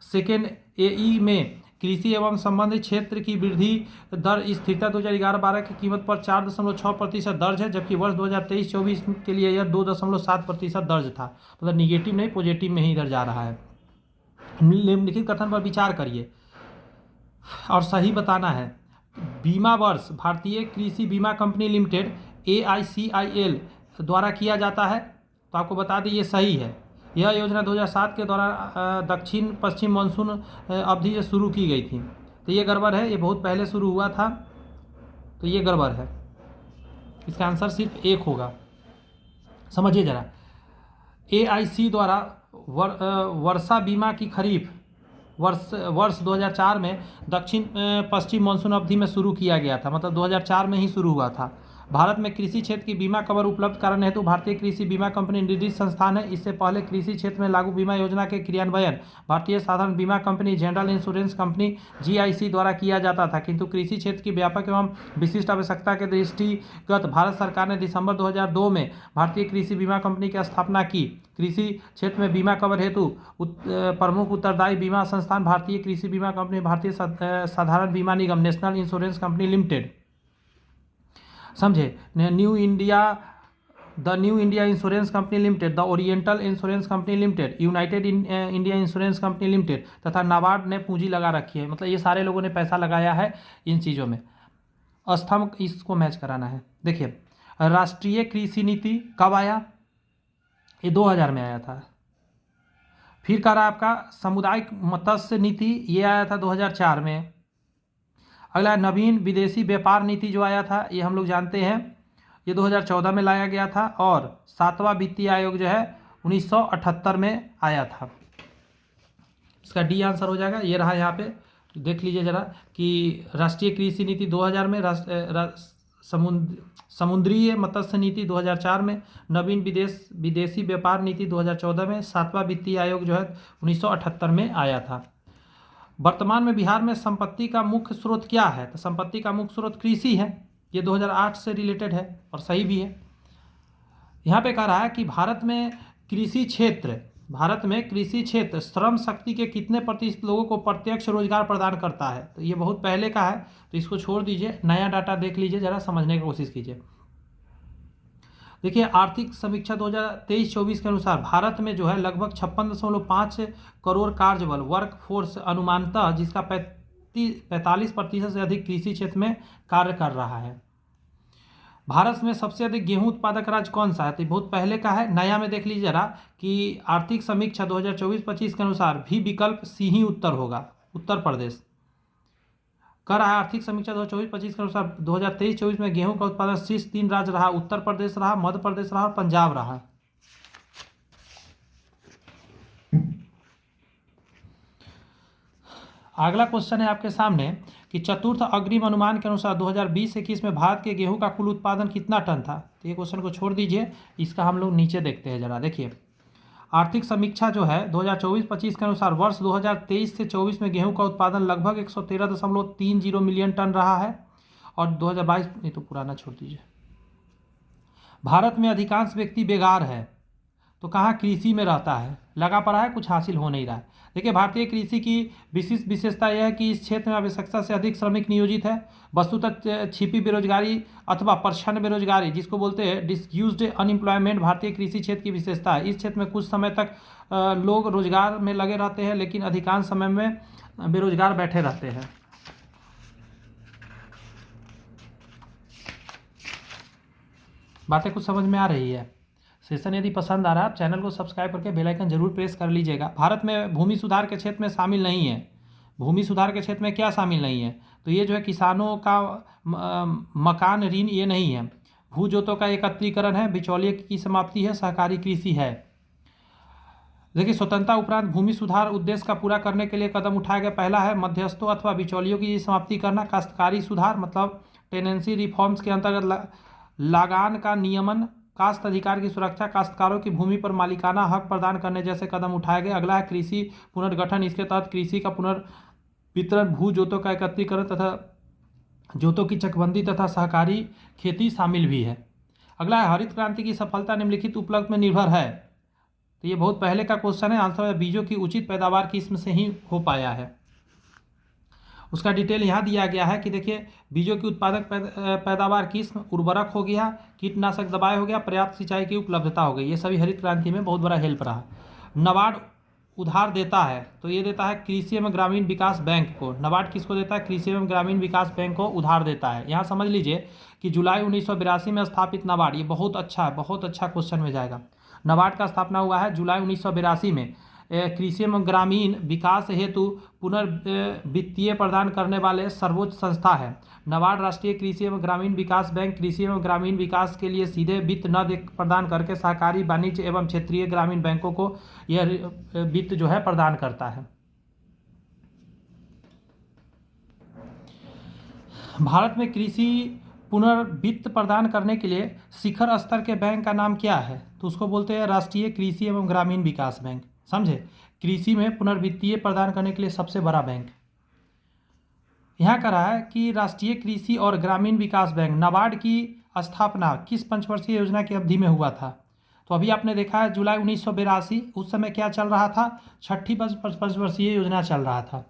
सेकेंड AE में कृषि एवं संबंधित क्षेत्र की वृद्धि दर स्थिरता 2011-12 की कीमत पर 4.6% दर्ज है, जबकि वर्ष 2023-24 के लिए यह 2.7% दर्ज था। मतलब निगेटिव नहीं, पॉजिटिव में ही इधर जा रहा है। निम्नलिखित कथन पर विचार करिए और सही बताना है। बीमा वर्ष भारतीय कृषि बीमा कंपनी लिमिटेड AICIL द्वारा किया जाता है, तो आपको बता दें ये सही है। यह योजना 2007 के दौरान दक्षिण पश्चिम मानसून अवधि से शुरू की गई थी। तो ये गड़बड़ है, ये बहुत पहले शुरू हुआ था, तो ये गड़बड़ है। इसका आंसर सिर्फ एक होगा, समझिए जरा। AIC द्वारा वर्षा बीमा की खरीफ वर्ष 2004 में दक्षिण पश्चिम मानसून अवधि में शुरू किया गया था, मतलब 2004 में ही शुरू हुआ था। भारत में कृषि क्षेत्र की बीमा कवर उपलब्ध कराने हेतु भारतीय कृषि बीमा कंपनी निर्दिष्ट संस्थान है। इससे पहले कृषि क्षेत्र में लागू बीमा योजना के क्रियान्वयन भारतीय साधारण बीमा company general insurance company GIC द्वारा किया जाता था, किंतु कृषि क्षेत्र की व्यापक एवं विशिष्ट आवश्यकता के दृष्टिगत भारत सरकार ने दिसंबर 2002 में भारतीय कृषि बीमा कंपनी की स्थापना की। कृषि क्षेत्र में बीमा कवर हेतु प्रमुख उत्तरदायी बीमा संस्थान भारतीय कृषि बीमा कंपनी, भारतीय साधारण बीमा निगम, नेशनल इंश्योरेंस कंपनी लिमिटेड। समझे। The new India insurance company limited, the oriental insurance company limited, United India insurance company limited तथा नाबार्ड ने पूंजी लगा रखी है। मतलब ये सारे लोगों ने पैसा लगाया है इन चीज़ों में। स्तंभ इसको मैच कराना है। देखिए, राष्ट्रीय कृषि नीति कब आया? ये 2000 में आया था। फिर कह रहा है आपका सामुदायिक मत्स्य नीति, ये आया था 2004 में। अगला नवीन विदेशी व्यापार नीति जो आया था, ये हम लोग जानते हैं, ये 2014 में लाया गया था। और 7वां वित्तीय आयोग जो है 1978 में आया था। इसका डी आंसर हो जाएगा। ये रहा यहाँ पे, देख लीजिए जरा कि राष्ट्रीय कृषि नीति 2000 में, समुद्रीय मत्स्य नीति 2004 में, नवीन विदेशी व्यापार नीति 2014 में, 7वां वित्तीय आयोग जो है 1978 में आया था। वर्तमान में बिहार में संपत्ति का मुख्य स्रोत क्या है? तो संपत्ति का मुख्य स्रोत कृषि है। ये 2008 से रिलेटेड है और सही भी है। यहाँ पे कह रहा है कि भारत में कृषि क्षेत्र श्रम शक्ति के कितने प्रतिशत लोगों को प्रत्यक्ष रोजगार प्रदान करता है? तो ये बहुत पहले का है, तो इसको छोड़ दीजिए, नया डाटा देख लीजिए, जरा समझने की कोशिश कीजिए। देखिए, आर्थिक समीक्षा 2023-24 के अनुसार भारत में जो है लगभग 56.5 करोड़ कार्यबल वर्क फोर्स अनुमानतः, जिसका 45% से अधिक कृषि क्षेत्र में कार्य कर रहा है। भारत में सबसे अधिक गेहूं उत्पादक राज्य कौन सा है? तो बहुत पहले का है। नया में देख लीजिए जरा कि आर्थिक समीक्षा 2024-25 के अनुसार भी विकल्प सी ही उत्तर होगा, उत्तर प्रदेश। कह रहा है आर्थिक समीक्षा 2024-25 के अनुसार 2023-24 में गेहूं का उत्पादन शीर्ष 3 राज्य रहा, उत्तर प्रदेश रहा, मध्य प्रदेश रहा और पंजाब रहा। अगला क्वेश्चन है आपके सामने कि चतुर्थ अग्रिम अनुमान के अनुसार 2020-21 में भारत के गेहूं का कुल उत्पादन कितना टन था? तो ये क्वेश्चन को छोड़ दीजिए, इसका हम लोग नीचे देखते हैं जरा। देखिए, आर्थिक समीक्षा जो है 2024-25 के अनुसार वर्ष 2023 से 24 में गेहूं का उत्पादन लगभग 113.30 मिलियन टन रहा है। और 2022, ये तो पुराना छोड़ दीजिए। भारत में अधिकांश व्यक्ति बेकार है, तो कहाँ? कृषि में रहता है, लगा पड़ा है, कुछ हासिल हो नहीं रहा है। देखिए, भारतीय कृषि की विशेषता यह है कि इस क्षेत्र में आवश्यकता से अधिक श्रमिक नियोजित है। वस्तुतः छिपी बेरोजगारी अथवा प्रच्छन्न बेरोजगारी, जिसको बोलते हैं डिस्यूज्ड अनएम्प्लॉयमेंट, भारतीय कृषि क्षेत्र की विशेषता है। इस क्षेत्र में कुछ समय तक लोग रोजगार में लगे रहते हैं, लेकिन अधिकांश समय में बेरोजगार बैठे रहते हैं। बातें कुछ समझ में आ रही है? सेशन यदि पसंद आ रहा है, आप चैनल को सब्सक्राइब करके बेल आइकन जरूर प्रेस कर लीजिएगा। भारत में भूमि सुधार के क्षेत्र में शामिल नहीं है। भूमि सुधार के क्षेत्र में क्या शामिल नहीं है? तो ये जो है किसानों का मकान ऋण ये नहीं है। भू जोतों का एकत्रीकरण है, बिचौलिए की समाप्ति है, सहकारी कृषि है। देखिए, स्वतंत्रता उपरांत भूमि सुधार उद्देश्य का पूरा करने के लिए कदम उठाया गया। पहला है मध्यस्थों अथवा बिचौलियों की समाप्ति करना। काश्तकारी सुधार मतलब टेनेंसी रिफॉर्म्स के अंतर्गत लागान का नियमन, काश्त अधिकार की सुरक्षा, काश्तकारों की भूमि पर मालिकाना हक प्रदान करने जैसे कदम उठाए गए। अगला है कृषि पुनर्गठन। इसके तहत कृषि का पुनर्वितरण, भू जोतों का एकत्रीकरण तथा जोतों की चकबंदी तथा सहकारी खेती शामिल भी है। अगला है हरित क्रांति की सफलता निम्नलिखित उपलब्ध में निर्भर है। तो ये बहुत पहले का क्वेश्चन है। आंसर है बीजों की उचित पैदावार किस्म से ही हो पाया है। उसका डिटेल यहाँ दिया गया है कि देखिए बीजों की उत्पादक पैदावार किस्म, उर्वरक हो गया, कीटनाशक दवाएं हो गया, पर्याप्त सिंचाई की उपलब्धता हो गई, ये सभी हरित क्रांति में बहुत बड़ा हेल्प रहा। नाबार्ड उधार देता है, तो ये देता है कृषि एवं ग्रामीण विकास बैंक को। नाबार्ड किसको देता है? कृषि एवं ग्रामीण विकास बैंक को उधार देता है। यहाँ समझ लीजिए कि जुलाई 1982 में स्थापित नाबार्ड, ये बहुत अच्छा है, बहुत अच्छा क्वेश्चन में जाएगा। नाबार्ड का स्थापना हुआ है जुलाई 1982 में। कृषि एवं ग्रामीण विकास हेतु पुनर्वित्तीय प्रदान करने वाले सर्वोच्च संस्था है। नाबार्ड राष्ट्रीय कृषि एवं ग्रामीण विकास बैंक कृषि एवं ग्रामीण विकास के लिए सीधे वित्त न प्रदान करके सहकारी, वाणिज्य एवं क्षेत्रीय ग्रामीण बैंकों को यह वित्त जो है प्रदान करता है। भारत में कृषि पुनर्वित्त प्रदान करने के लिए शिखर स्तर के बैंक का नाम क्या है? तो उसको बोलते हैं राष्ट्रीय कृषि एवं ग्रामीण विकास बैंक। समझे? कृषि में पुनर्वित्तीय प्रदान करने के लिए सबसे बड़ा बैंक। यहाँ कह रहा है कि राष्ट्रीय कृषि और ग्रामीण विकास बैंक नाबार्ड की स्थापना किस पंचवर्षीय योजना की अवधि में हुआ था? तो अभी आपने देखा है जुलाई 1982, उस समय क्या चल रहा था? छठी पंचवर्षीय योजना चल रहा था।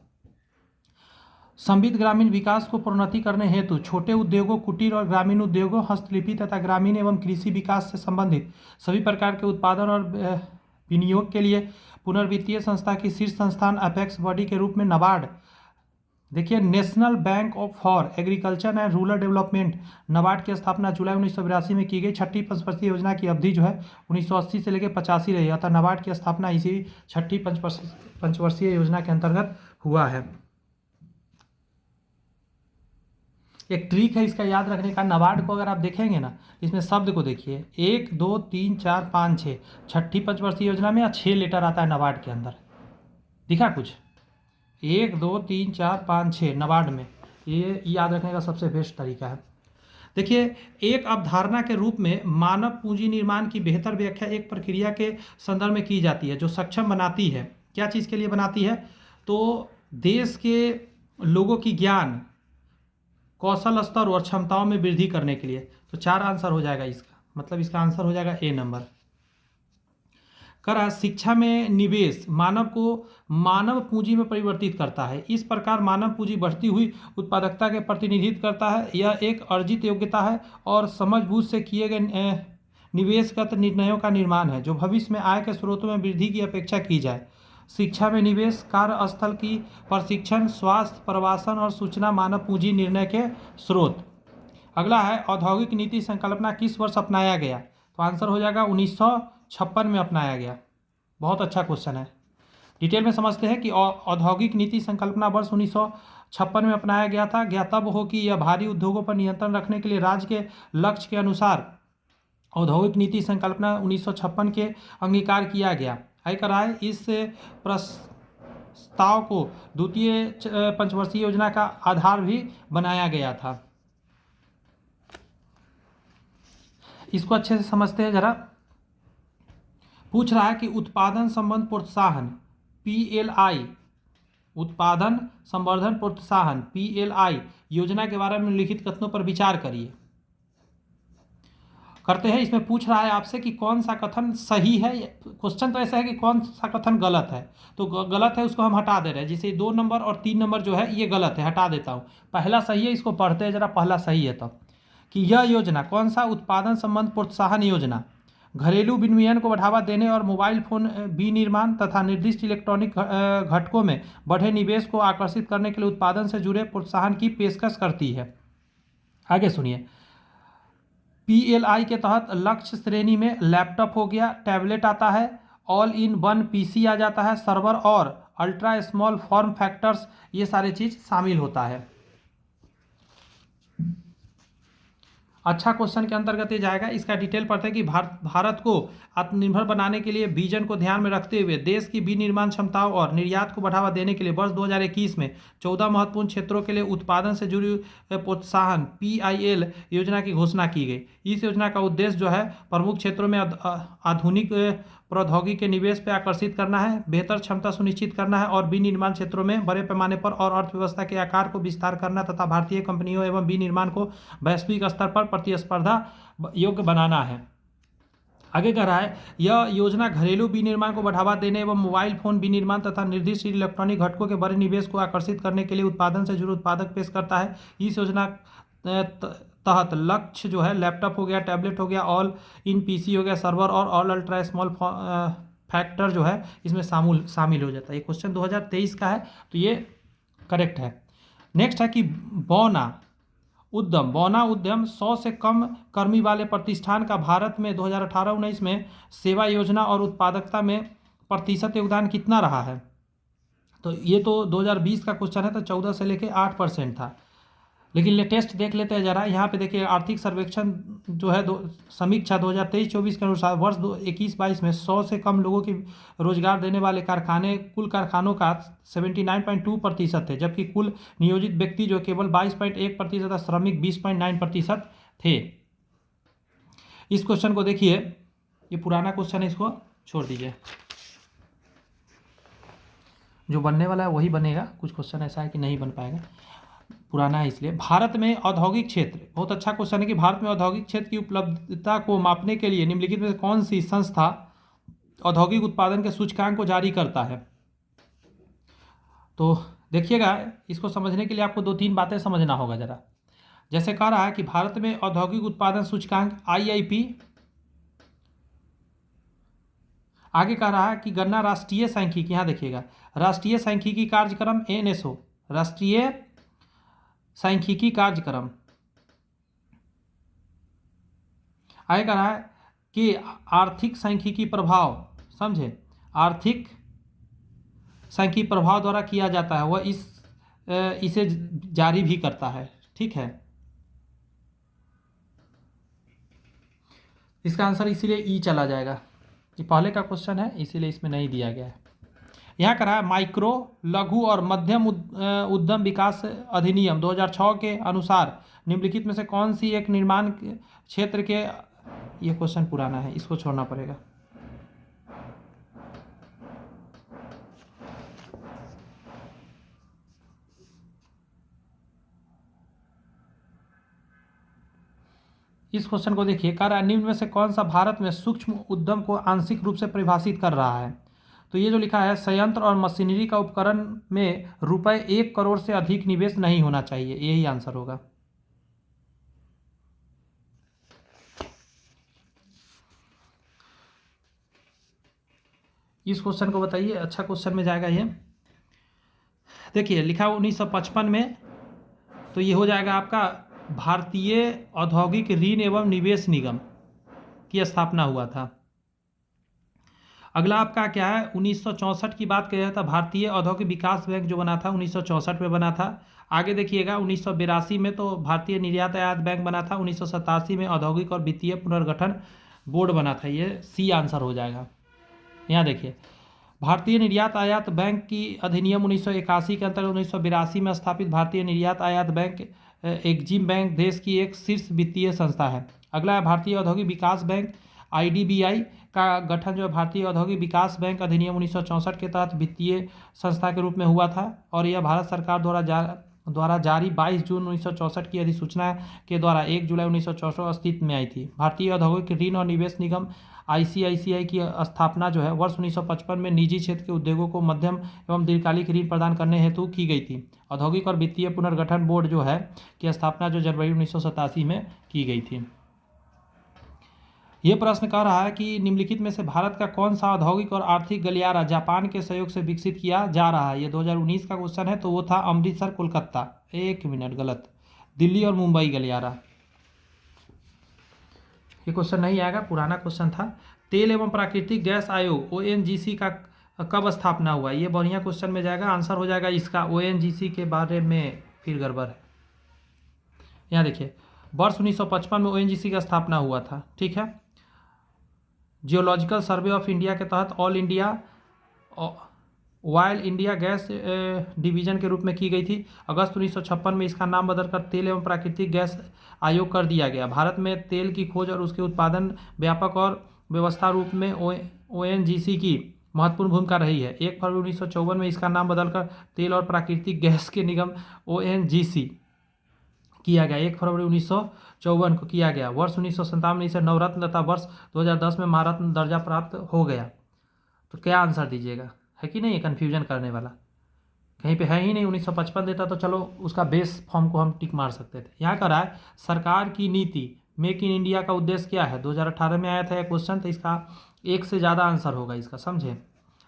समृद्ध ग्रामीण विकास को प्रोन्नति करने हेतु छोटे उद्योगों, कुटीर और ग्रामीण उद्योगों, हस्तलिपि तथा ग्रामीण एवं कृषि विकास से संबंधित सभी प्रकार के उत्पादन और विनियोग के लिए पुनर्वित्तीय संस्था की शीर्ष संस्थान अपेक्स बॉडी के रूप में नाबार्ड, देखिए national bank for agriculture and rural development, NABARD की स्थापना जुलाई 1982 में की गई। छठी पंचवर्षीय योजना की अवधि जो है 1980 से लेकर 85 रही, अतः नाबार्ड की स्थापना इसी छठी पंचवर्षीय योजना के अंतर्गत हुआ है। एक ट्रिक है इसका याद रखने का, नाबार्ड को अगर आप देखेंगे ना, इसमें शब्द को देखिए 1 2 3 4 5 6, छठी पंचवर्षीय योजना में 6 लेटर आता है नाबार्ड के अंदर। दिखा कुछ? 1 2 3 4 5 6 नाबार्ड में, ये याद रखने का सबसे बेस्ट तरीका है। देखिए, एक अवधारणा के रूप में मानव पूंजी निर्माण की बेहतर व्याख्या एक प्रक्रिया के संदर्भ में की जाती है जो सक्षम बनाती है। क्या चीज़ के लिए बनाती है? तो देश के लोगों की ज्ञान, कौशल स्तर और क्षमताओं में वृद्धि करने के लिए। तो 4 आंसर हो जाएगा इसका, मतलब इसका आंसर हो जाएगा ए नंबर। करा शिक्षा में निवेश मानव को मानव पूंजी में परिवर्तित करता है। इस प्रकार मानव पूंजी बढ़ती हुई उत्पादकता के प्रतिनिधित्व करता है। यह एक अर्जित योग्यता है और समझबूझ से किए गए निवेशगत निर्णयों का निर्माण है जो भविष्य में आय के स्रोतों में वृद्धि की अपेक्षा की जाए। शिक्षा में निवेश, कार्यस्थल की प्रशिक्षण, स्वास्थ्य, प्रवासन और सूचना मानव पूंजी निर्णय के स्रोत। अगला है औद्योगिक नीति संकल्पना किस वर्ष अपनाया गया? तो आंसर हो जाएगा 1956 में अपनाया गया। बहुत अच्छा क्वेश्चन है। डिटेल में समझते हैं कि औद्योगिक नीति संकल्पना वर्ष 1956 में अपनाया गया था। ज्ञातव्य हो कि यह भारी उद्योगों पर नियंत्रण रखने के लिए राज्य के लक्ष्य के अनुसार औद्योगिक नीति संकल्पना 1956 के अंगीकार किया गया। आयकर आय इस प्रस्ताव को द्वितीय पंचवर्षीय योजना का आधार भी बनाया गया था। इसको अच्छे से समझते हैं जरा। पूछ रहा है कि उत्पादन संबंध प्रोत्साहन PLI, उत्पादन संवर्धन प्रोत्साहन PLI योजना के बारे में लिखित कथनों पर विचार करिए। करते हैं। इसमें पूछ रहा है आपसे कि कौन सा कथन सही है। क्वेश्चन तो ऐसा है कि कौन सा कथन गलत है, तो गलत है उसको हम हटा दे रहे हैं। जैसे 2 नंबर और 3 नंबर जो है ये गलत है, हटा देता हूँ। पहला सही है, इसको पढ़ते हैं जरा। पहला सही है तब कि यह योजना कौन सा? उत्पादन संबंध प्रोत्साहन योजना घरेलू विनिर्माण को बढ़ावा देने और मोबाइल फोन विनिर्माण तथा निर्दिष्ट इलेक्ट्रॉनिक घटकों में बढ़े निवेश को आकर्षित करने के लिए उत्पादन से जुड़े प्रोत्साहन की पेशकश करती है। आगे सुनिए। PLI के तहत लक्ष्य श्रेणी में लैपटॉप हो गया, टैबलेट आता है, ऑल इन वन PC आ जाता है, सर्वर और अल्ट्रा स्मॉल फॉर्म फैक्टर्स, ये सारी चीज़ शामिल होता है। अच्छा क्वेश्चन के अंतर्गत ये जाएगा। इसका डिटेल पढ़ते हैं कि भारत को आत्मनिर्भर बनाने के लिए विजन को ध्यान में रखते हुए देश की विनिर्माण क्षमताओं और निर्यात को बढ़ावा देने के लिए वर्ष 2021 में 14 महत्वपूर्ण क्षेत्रों के लिए उत्पादन से जुड़ी प्रोत्साहन PIL योजना की घोषणा की गई। इस योजना का उद्देश्य जो है प्रमुख क्षेत्रों में आधुनिक प्रौद्योगिकी के निवेश पर आकर्षित करना है, बेहतर क्षमता सुनिश्चित करना है और विनिर्माण क्षेत्रों में बड़े पैमाने पर और अर्थव्यवस्था के आकार को विस्तार करना तथा भारतीय कंपनियों एवं विनिर्माण को वैश्विक स्तर पर प्रतिस्पर्धा योग्य बनाना है। आगे कह रहा है, यह योजना घरेलू विनिर्माण को बढ़ावा देने एवं मोबाइल फोन विनिर्माण तथा निर्दिष्ट इलेक्ट्रॉनिक घटकों के बड़े निवेश को आकर्षित करने के लिए उत्पादन से जुड़े उत्पादक पेश करता है। इस योजना तहत लक्ष्य जो है लैपटॉप हो गया, टैबलेट हो गया, ऑल इन पीसी हो गया, सर्वर और ऑल अल्ट्रा स्मॉल फैक्टर जो है इसमें शामिल हो जाता है। ये क्वेश्चन 2023 का है, तो ये करेक्ट है। नेक्स्ट है कि बौना उद्यम 100 से कम कर्मी वाले प्रतिष्ठान का भारत में 2018-19 में सेवा योजना और उत्पादकता में प्रतिशत योगदान कितना रहा है। तो ये तो 2020 का क्वेश्चन है, तो 14 से लेके 8% था। लेकिन लेटेस्ट देख लेते हैं जरा। यहाँ पे देखिए आर्थिक सर्वेक्षण जो है समीक्षा 2023-24 के अनुसार वर्ष 21-22 में 100 से कम लोगों की रोजगार देने वाले कारखाने कुल कारखानों का 79.2% थे, जबकि कुल नियोजित व्यक्ति जो केवल 22.1% और श्रमिक 20.9% थे। इस क्वेश्चन को देखिए, ये पुराना क्वेश्चन है, इसको छोड़ दीजिए, जो बनने वाला है वही बनेगा। कुछ क्वेश्चन ऐसा है कि नहीं बन पाएगा, पुराना है इसलिए। भारत में औद्योगिक क्षेत्र, बहुत अच्छा क्वेश्चन है कि भारत में औद्योगिक क्षेत्र की उपलब्धता को मापने के लिए निम्नलिखित में कौन सी संस्था औद्योगिक उत्पादन के सूचकांक को जारी करता है। तो देखिएगा, इसको समझने के लिए आपको 2-3 बातें समझना होगा जरा। जैसे कह रहा है कि भारत में औद्योगिक उत्पादन सूचकांक IIP, आगे कह रहा है कि गन्ना राष्ट्रीय सांख्यिकी, यहाँ देखिएगा राष्ट्रीय सांख्यिकी कार्यक्रम NSO, राष्ट्रीय सांख्यिकी कार्यक्रम। आगे कह रहा है कि आर्थिक सांख्यिकी प्रभाव, समझे, आर्थिक सांख्यिकी प्रभाव द्वारा किया जाता है, वह इसे जारी भी करता है। ठीक है, इसका आंसर इसीलिए ई चला जाएगा, ये पहले का क्वेश्चन है इसीलिए इसमें नहीं दिया गया है। यहाँ कह रहा है माइक्रो, लघु और मध्यम उद्यम विकास अधिनियम 2006 के अनुसार निम्नलिखित में से कौन सी एक निर्माण क्षेत्र के, ये क्वेश्चन पुराना है, इसको छोड़ना पड़ेगा। इस क्वेश्चन को देखिए, कह रहा है निम्न में से कौन सा भारत में सूक्ष्म उद्यम को आंशिक रूप से परिभाषित कर रहा है। तो ये जो लिखा है, संयंत्र और मशीनरी का उपकरण में रुपए 1 करोड़ से अधिक निवेश नहीं होना चाहिए, यही आंसर होगा। इस क्वेश्चन को बताइए, अच्छा क्वेश्चन में जाएगा ये। देखिए लिखा 1955 में, तो ये हो जाएगा आपका भारतीय औद्योगिक ऋण एवं निवेश निगम की स्थापना हुआ था। अगला आपका क्या है, 1964 की बात किया था, भारतीय औद्योगिक विकास बैंक जो बना था 1964 में बना था। आगे देखिएगा 1982 में तो भारतीय निर्यात आयात बैंक बना था। 1987 में औद्योगिक और वित्तीय पुनर्गठन बोर्ड बना था, ये सी आंसर हो जाएगा। यहाँ देखिए, भारतीय निर्यात आयात बैंक की अधिनियम 1981 के अंतर्गत 1982 में स्थापित भारतीय निर्यात आयात बैंक एग्जिम बैंक देश की एक शीर्ष वित्तीय संस्था है। अगला है भारतीय औद्योगिक विकास बैंक IDBI का गठन जो है भारतीय औद्योगिक विकास बैंक अधिनियम 1964 के तहत वित्तीय संस्था के रूप में हुआ था, और यह भारत सरकार द्वारा जारी 22 जून 1964 की अधिसूचना के द्वारा 1 जुलाई 1964 अस्तित्व में आई थी। भारतीय औद्योगिक ऋण और निवेश निगम ICICI की स्थापना जो है वर्ष 1955 में निजी क्षेत्र के उद्योगों को मध्यम एवं दीर्घकालिक ऋण प्रदान करने हेतु की गई थी। औद्योगिक और वित्तीय पुनर्गठन बोर्ड जो है की स्थापना जो जनवरी 1987 में की गई थी। ये प्रश्न कह रहा है कि निम्नलिखित में से भारत का कौन सा औद्योगिक और आर्थिक गलियारा जापान के सहयोग से विकसित किया जा रहा है। ये 2019 का क्वेश्चन है, तो वो था अमृतसर कोलकाता, 1 मिनट गलत, दिल्ली और मुंबई गलियारा। ये क्वेश्चन नहीं आएगा, पुराना क्वेश्चन था। तेल एवं प्राकृतिक गैस आयोग ONGC का कब स्थापना हुआ, ये बढ़िया क्वेश्चन में जाएगा, आंसर हो जाएगा इसका ONGC के बारे में फिर गड़बड़ है। यहाँ देखिए वर्ष 1955 में ONGC का स्थापना हुआ था। ठीक है, जियोलॉजिकल सर्वे ऑफ इंडिया के तहत all India oil India gas division के रूप में की गई थी। अगस्त 1956 में इसका नाम बदलकर तेल एवं प्राकृतिक गैस आयोग कर दिया गया। भारत में तेल की खोज और उसके उत्पादन व्यापक और व्यवस्था रूप में ONGC की महत्वपूर्ण भूमिका रही है। 1 फरवरी 1954 में इसका नाम बदलकर तेल और प्राकृतिक गैस के निगम ONGC किया गया। 1 फरवरी 1954 को किया गया। वर्ष 1957 में इसे नवरत्न तथा वर्ष 2010 में महारत्न दर्जा प्राप्त हो गया। तो क्या आंसर दीजिएगा? है कि नहीं, कन्फ्यूजन करने वाला? कहीं पे है ही नहीं। 1955 देता तो चलो उसका बेस फॉर्म को हम टिक मार सकते थे। यहाँ कर रहा है सरकार की नीति मेक इन इंडिया का उद्देश्य क्या है? 2018 में आया था यह क्वेश्चन, तो इसका एक से ज़्यादा आंसर होगा इसका, समझे।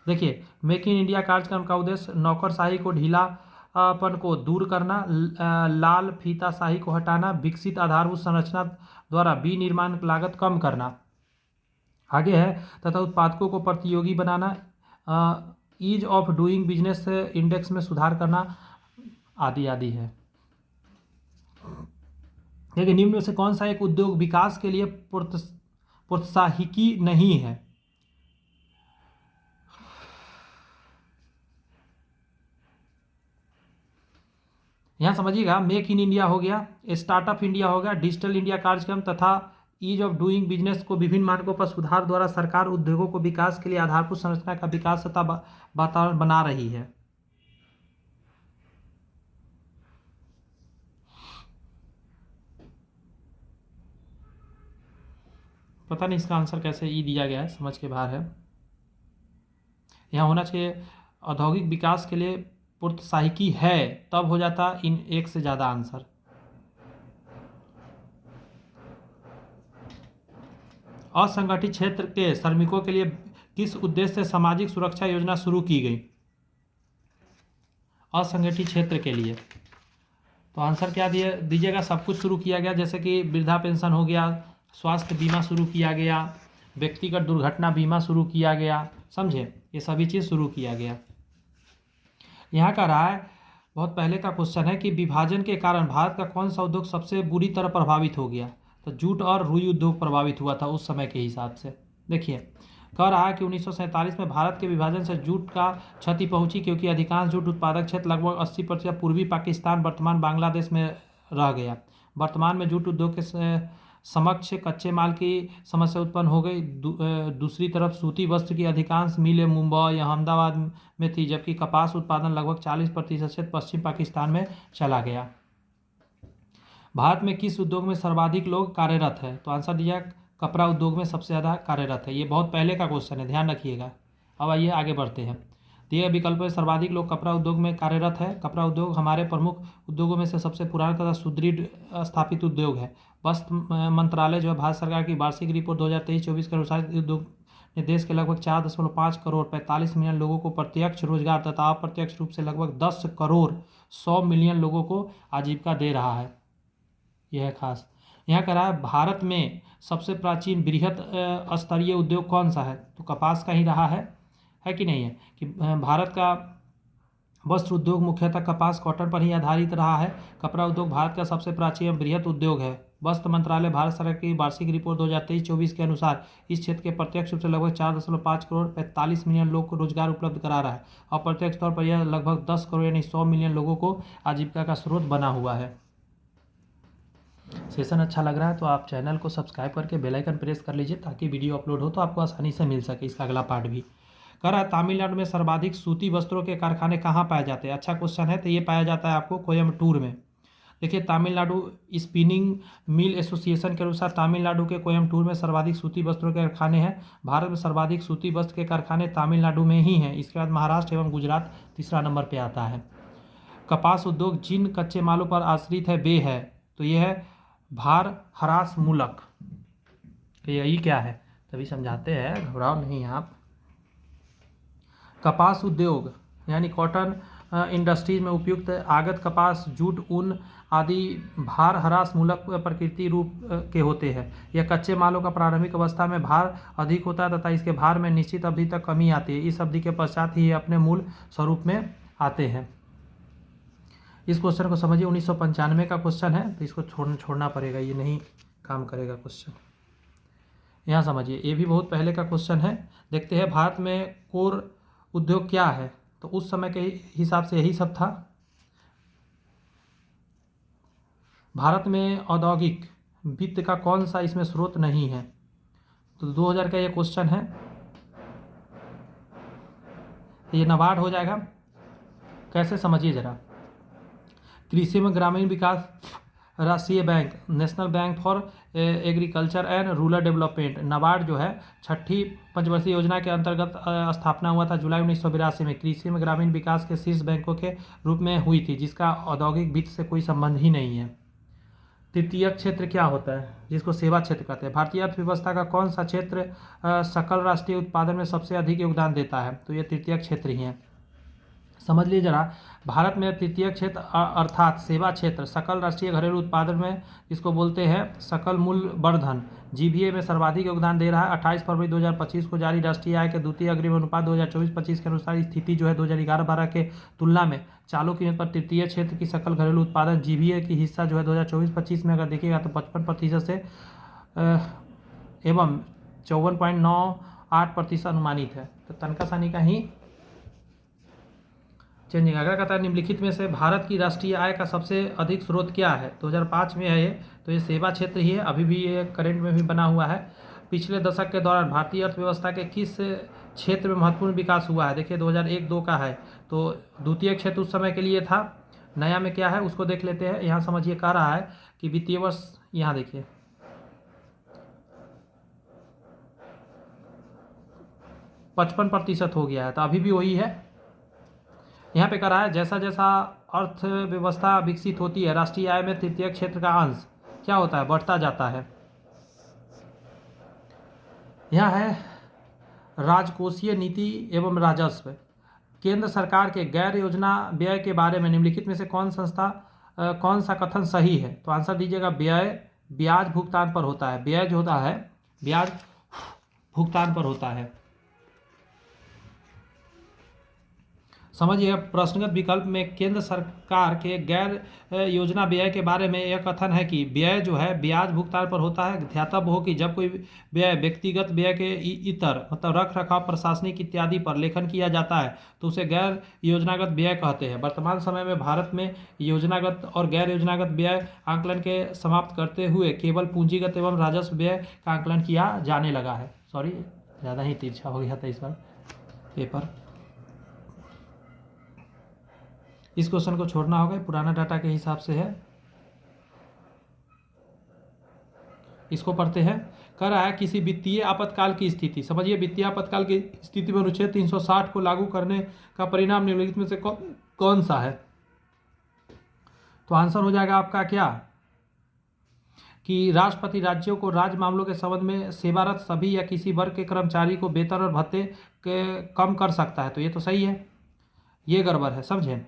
देखिए, मेक इन इंडिया कार्यक्रम का उद्देश्य नौकरशाही को ढीलापन को दूर करना, लाल फीताशाही को हटाना, विकसित आधारभूत संरचना द्वारा विनिर्माण लागत कम करना, आगे है तथा उत्पादकों को प्रतियोगी बनाना, ease of doing business index में सुधार करना, आदि आदि है। लेकिन निम्न में से कौन सा एक उद्योग विकास के लिए प्रोत्साहिकी नहीं है? यहाँ समझिएगा, मेक इन इंडिया हो गया, स्टार्टअप इंडिया हो गया, डिजिटल इंडिया कार्यक्रम तथा ईज ऑफ डूइंग बिजनेस को विभिन्न मानकों पर सुधार द्वारा सरकार उद्योगों को विकास के लिए आधारभूत संरचना का विकास तथा वातावरण बना रही है। पता नहीं इसका आंसर कैसे ई दिया गया है, समझ के बाहर है। यहाँ होना चाहिए औद्योगिक विकास के लिए प्रोत्साहिकी है, तब हो जाता इन एक से ज़्यादा आंसर। असंगठित क्षेत्र के श्रमिकों के लिए किस उद्देश्य से सामाजिक सुरक्षा योजना शुरू की गई? असंगठित क्षेत्र के लिए तो आंसर क्या दीजिएगा? सब कुछ शुरू किया गया, जैसे कि वृद्धा पेंशन हो गया, स्वास्थ्य बीमा शुरू किया गया, व्यक्तिगत दुर्घटना बीमा शुरू किया गया, समझे, ये सभी चीज़ शुरू किया गया। यहाँ का रहा है, बहुत पहले का क्वेश्चन है कि विभाजन के कारण भारत का कौन सा उद्योग सबसे बुरी तरह प्रभावित हो गया? तो जूट और रुई उद्योग प्रभावित हुआ था उस समय के हिसाब से। देखिए, कह रहा है कि 1947 में भारत के विभाजन से जूट का क्षति पहुंची, क्योंकि अधिकांश जूट उत्पादक क्षेत्र लगभग 80% पूर्वी पाकिस्तान वर्तमान बांग्लादेश में रह गया। वर्तमान में जूट उद्योग के समक्ष कच्चे माल की समस्या उत्पन्न हो गई। दूसरी तरफ सूती वस्त्र की अधिकांश मिलें मुंबई या अहमदाबाद में थी, जबकि कपास उत्पादन लगभग 40% से पश्चिम पाकिस्तान में चला गया। भारत में किस उद्योग में सर्वाधिक लोग कार्यरत है? तो आंसर दिया कपड़ा उद्योग में सबसे ज़्यादा कार्यरत है। ये बहुत पहले का क्वेश्चन है, ध्यान रखिएगा। अब आइए आगे बढ़ते हैं। दिए विकल्प में सर्वाधिक लोग कपड़ा उद्योग में कार्यरत है। कपड़ा उद्योग हमारे प्रमुख उद्योगों में से सबसे पुराना तथा सुदृढ़ स्थापित उद्योग है। वस्त्र मंत्रालय जो है भारत सरकार की वार्षिक रिपोर्ट 2023-24 के अनुसार उद्योग ने देश के लगभग 4.5 करोड़ 45 मिलियन लोगों को प्रत्यक्ष रोजगार तथा अप्रत्यक्ष रूप से लगभग 10 करोड़ 100 मिलियन लोगों को आजीविका दे रहा है। यह है खास। यहाँ कह रहा है भारत में सबसे प्राचीन बृहत स्तरीय उद्योग कौन सा है? तो कपास का ही रहा है कि नहीं है? कि भारत का वस्त्र उद्योग मुख्यतः कपास कॉटन पर ही आधारित रहा है। कपड़ा उद्योग भारत का सबसे प्राचीन बृहत उद्योग है। वस्त्र मंत्रालय भारत सरकार की वार्षिक रिपोर्ट 2023-24 के अनुसार इस क्षेत्र के प्रत्यक्ष रूप से लगभग 4.5 करोड़ 45 मिलियन लोग को रोजगार उपलब्ध करा रहा है। अप्रत्यक्ष तौर पर यह लगभग 10 करोड़ यानी 100 मिलियन लोगों को आजीविका का स्रोत बना हुआ है। सेशन अच्छा लग रहा है तो आप चैनल को सब्सक्राइब करके बेल आइकन प्रेस कर लीजिए, ताकि वीडियो अपलोड हो तो आपको आसानी से मिल सके इसका अगला पार्ट भी। कह रहा है तमिलनाडु में सर्वाधिक सूती वस्त्रों के कारखाने कहाँ पाए जाते हैं? अच्छा क्वेश्चन है। तो ये पाया जाता है आपको कोयम्बटूर में। देखिए, तमिलनाडु स्पिनिंग मिल एसोसिएशन के अनुसार तमिलनाडु के कोयम्बटूर में सर्वाधिक सूती वस्त्रों के कारखाने हैं। भारत में सर्वाधिक सूती वस्त्र के कारखाने तमिलनाडु में ही हैं। इसके बाद महाराष्ट्र एवं गुजरात तीसरा नंबर पर आता है। कपास उद्योग जिन कच्चे मालों पर आश्रित है वे है, तो यह है भार हरास मूलक। तो यही क्या है, तभी समझाते हैं, घबराओ नहीं आप। कपास उद्योग यानी कॉटन इंडस्ट्रीज में उपयुक्त आगत कपास, जूट, ऊन आदि भार ह्रास मूलक प्रकृति रूप के होते हैं। यह कच्चे मालों का प्रारंभिक अवस्था में भार अधिक होता है तथा इसके भार में निश्चित अवधि तक कमी आती है। इस अवधि के पश्चात ही ये अपने मूल स्वरूप में आते हैं। इस क्वेश्चन को समझिए, 1995 का क्वेश्चन है, तो इसको छोड़ना पड़ेगा, ये नहीं काम करेगा क्वेश्चन। यहाँ समझिए, ये भी बहुत पहले का क्वेश्चन है। देखते हैं भारत में कोर उद्योग क्या है? तो उस समय के हिसाब से यही सब था। भारत में औद्योगिक वित्त का कौन सा इसमें स्रोत नहीं है? तो 2000 का ये क्वेश्चन है, ये नाबार्ड हो जाएगा। कैसे समझिए जरा। कृषि में ग्रामीण विकास राष्ट्रीय bank, national bank for agriculture and rural development, NABARD जो है, छठी पंचवर्षीय योजना के अंतर्गत स्थापना हुआ था जुलाई 1982 में। कृषि में ग्रामीण विकास के शीर्ष बैंकों के रूप में हुई थी, जिसका औद्योगिक वित्त से कोई संबंध ही नहीं है। तृतीयक क्षेत्र क्या होता है, जिसको सेवा क्षेत्र कहते हैं। भारतीय अर्थव्यवस्था का कौन सा क्षेत्र सकल राष्ट्रीय उत्पादन में सबसे अधिक योगदान देता है, तो ये तृतीयक क्षेत्र ही है। समझ लीजिए जरा, भारत में तृतीय क्षेत्र अर्थात सेवा क्षेत्र सकल राष्ट्रीय घरेलू उत्पादन में इसको बोलते हैं सकल मूल्य वर्धन, जीबीए में सर्वाधिक योगदान दे रहा है। 28 फरवरी 2025 को जारी राष्ट्रीय आय के द्वितीय अग्रिम अनुपात 2024-25 के अनुसार स्थिति जो है 2011-12 के तुलना में चालू कीमत पर तृतीय क्षेत्र की सकल घरेलू उत्पादन जीबीए की हिस्सा जो है 2024-25 में अगर देखिएगा तो 55% से एवं 54.98% अनुमानित है। तो तनका सानी का ही चेंजिंग। अगला कहता है निम्नलिखित में से भारत की राष्ट्रीय आय का सबसे अधिक स्रोत क्या है। 2005 में है ये, तो ये सेवा क्षेत्र ही है, अभी भी ये करंट में भी बना हुआ है। पिछले दशक के दौरान भारतीय अर्थव्यवस्था के किस क्षेत्र में महत्वपूर्ण विकास हुआ है, देखिए 2001-2 का है, तो द्वितीय क्षेत्र उस समय के लिए था। नया में क्या है उसको देख लेते हैं। यहाँ समझिए कह रहा है कि वित्तीय वर्ष, यहाँ देखिए 55% हो गया है, तो अभी भी वही है। यहाँ पे कह रहा है जैसा जैसा अर्थव्यवस्था विकसित होती है राष्ट्रीय आय में तृतीय क्षेत्र का अंश क्या होता है, बढ़ता जाता है। यहाँ है राजकोषीय नीति एवं राजस्व। केंद्र सरकार के गैर योजना व्यय के बारे में निम्नलिखित में से कौन सा कथन सही है, तो आंसर दीजिएगा व्यय ब्याज भुगतान पर होता है। व्यय जो होता है ब्याज भुगतान पर होता है। समझिए प्रश्नगत विकल्प में केंद्र सरकार के गैर योजना व्यय के बारे में यह कथन है कि व्यय जो है ब्याज भुगतान पर होता है। ध्यातव्य हो कि जब कोई व्यय व्यक्तिगत व्यय के इतर मतलब रख रखाव प्रशासनिक इत्यादि पर लेखन किया जाता है तो उसे गैर योजनागत व्यय कहते हैं। वर्तमान समय में भारत में योजनागत और गैर योजनागत व्यय आंकलन के समाप्त करते हुए केवल पूंजीगत एवं राजस्व व्यय का आंकलन किया जाने लगा है। सॉरी ज़्यादा ही तिरछा हो गया था इस बार पेपर, इस क्वेश्चन को छोड़ना होगा, पुराना डाटा के हिसाब से है। इसको पढ़ते हैं। कह रहा है किसी वित्तीय आपातकाल की स्थिति, समझिए वित्तीय आपातकाल की स्थिति में अनुच्छेद 360 को लागू करने का परिणाम निम्नलिखित में से कौन सा है, तो आंसर हो जाएगा आपका क्या कि राष्ट्रपति राज्यों को राज्य मामलों के संबंध में सेवारत सभी या किसी वर्ग के कर्मचारी को वेतन और भत्ते के कम कर सकता है, तो ये तो सही है, ये गड़बड़ है। समझे,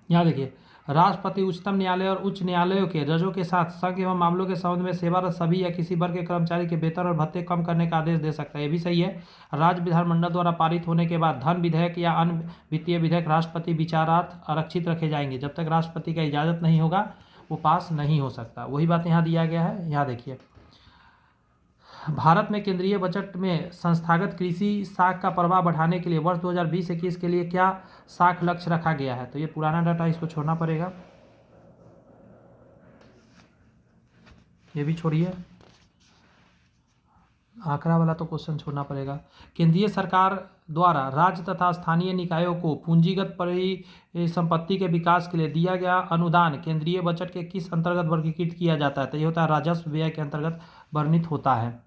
यहाँ देखिए राष्ट्रपति उच्चतम न्यायालय और उच्च न्यायालयों के जजों के साथ संघ एवं मामलों के संबंध में सेवारत सभी या किसी वर्ग के कर्मचारी के वेतन और भत्ते कम करने का आदेश दे सकता है, ये भी सही है। राज्य विधानमंडल द्वारा पारित होने के बाद धन विधेयक या अन्य वित्तीय विधेयक राष्ट्रपति विचारार्थ आरक्षित रखे जाएंगे। जब तक राष्ट्रपति का इजाजत नहीं होगा वो पास नहीं हो सकता। वही बात यहाँ दिया गया है। यहाँ देखिए भारत में केंद्रीय बजट में संस्थागत कृषि साख का प्रवाह बढ़ाने के लिए वर्ष 2020-21 के लिए क्या साख लक्ष्य रखा गया है, तो ये पुराना डाटा इसको छोड़ना पड़ेगा, ये भी छोड़िए, आंकड़ा वाला तो क्वेश्चन छोड़ना पड़ेगा। केंद्रीय सरकार द्वारा राज्य तथा स्थानीय निकायों को पूंजीगत परिसंपत्ति के विकास के लिए दिया गया अनुदान केंद्रीय बजट के किस अंतर्गत वर्गीकृत किया जाता है, तो ये होता है राजस्व व्यय के अंतर्गत वर्णित होता है।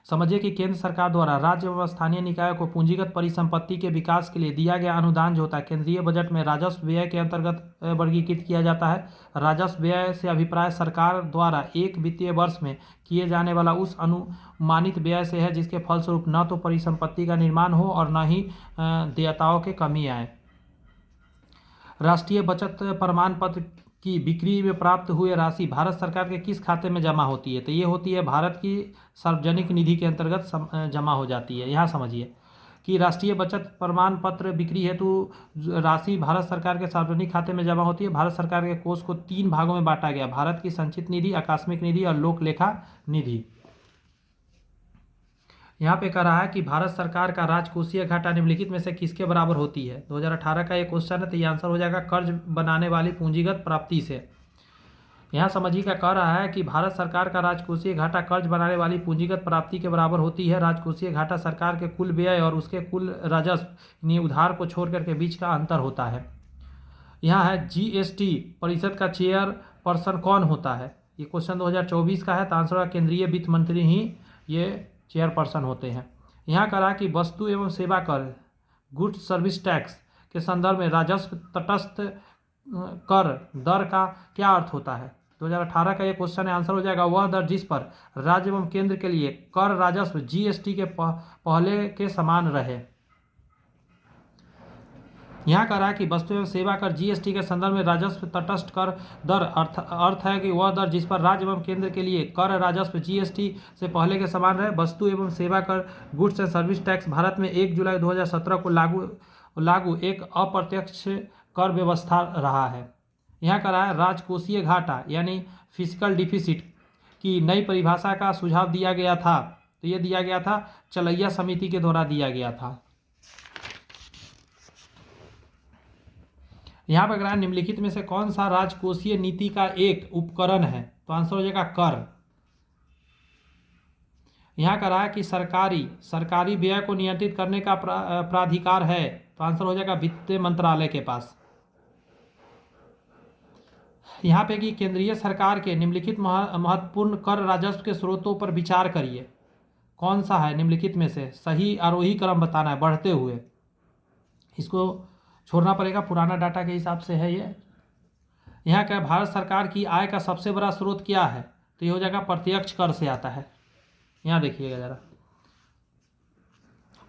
समझिए कि केंद्र सरकार द्वारा राज्य एवं स्थानीय निकायों को पूंजीगत परिसंपत्ति के विकास के लिए दिया गया अनुदान जो होता है केंद्रीय बजट में राजस्व व्यय के अंतर्गत वर्गीकृत किया जाता है। राजस्व व्यय से अभिप्राय सरकार द्वारा एक वित्तीय वर्ष में किए जाने वाला उस अनुमानित व्यय से है जिसके फलस्वरूप न तो परिसंपत्ति का निर्माण हो और न ही देयताओं के कमी आए। राष्ट्रीय बचत प्रमाण पत्र की बिक्री में प्राप्त हुए राशि भारत सरकार के किस खाते में जमा होती है, तो ये होती है भारत की सार्वजनिक निधि के अंतर्गत जमा हो जाती है। यहाँ समझिए कि राष्ट्रीय बचत प्रमाण पत्र बिक्री हेतु राशि भारत सरकार के सार्वजनिक खाते में जमा होती है। भारत सरकार के कोष को 3 भागों में बांटा गया, भारत की संचित निधि, आकस्मिक निधि और लोक लेखा निधि। यहाँ पे कह रहा है कि भारत सरकार का राजकोषीय घाटा निम्नलिखित में से किसके बराबर होती है। 2018 का ये क्वेश्चन है, तो ये आंसर हो जाएगा कर्ज बनाने वाली पूंजीगत प्राप्ति से। यहाँ समझिएगा कह रहा है कि भारत सरकार का राजकोषीय घाटा कर्ज बनाने वाली पूंजीगत प्राप्ति के बराबर होती है। राजकोषीय घाटा सरकार के कुल व्यय और उसके कुल राजस्व यानी उधार को छोड़कर के बीच का अंतर होता है। यहाँ है जीएसटी परिषद का चेयर पर्सन कौन होता है? ये क्वेश्चन 2024 का है, तो आंसर होगा केंद्रीय वित्त मंत्री ही ये चेयरपर्सन होते हैं। यहाँ कहा कि वस्तु एवं सेवा कर गुड्स सर्विस टैक्स के संदर्भ में राजस्व तटस्थ कर दर का क्या अर्थ होता है? 2018 का ये क्वेश्चन है, आंसर हो जाएगा वह दर जिस पर राज्य एवं केंद्र के लिए कर राजस्व जीएसटी के पहले के समान रहे। यहाँ कह रहा है कि वस्तु एवं सेवा कर जीएसटी के संदर्भ में राजस्व तटस्थ कर दर अर्थ है कि वह दर जिस पर राज्य एवं केंद्र के लिए कर राजस्व जीएसटी से पहले के समान रहे। वस्तु एवं सेवा कर goods and service tax Bharat में 1 जुलाई 2017 को लागू एक अप्रत्यक्ष कर व्यवस्था रहा है। यहाँ कह रहा है राजकोषीय घाटा यानी फिस्कल डिफिसिट की नई परिभाषा का सुझाव दिया गया था। तो ये दिया गया था चलैया समिति के द्वारा दिया गया था। यहाँ पर अगर निम्नलिखित में से कौन सा राजकोषीय नीति का एक उपकरण है? तो आंसर हो जाएगा कर। यहाँ कह रहा है कि सरकारी व्यय को नियंत्रित करने का प्राधिकार है। तो आंसर हो जाएगा वित्त मंत्रालय के पास। यहाँ पे कि केंद्रीय सरकार के निम्नलिखित महत्वपूर्ण कर राजस्व के स्रोतों पर विचार करिए। कौन सा है निम्नलिखित में से? सही आरोही क्रम बताना है बढ़ते हुए। इसको छोड़ना पड़ेगा, पुराना डाटा के हिसाब से है ये। यहाँ का भारत सरकार की आय का सबसे बड़ा स्रोत क्या है? तो ये हो जाएगा प्रत्यक्ष कर से आता है। यहाँ देखिएगा जरा,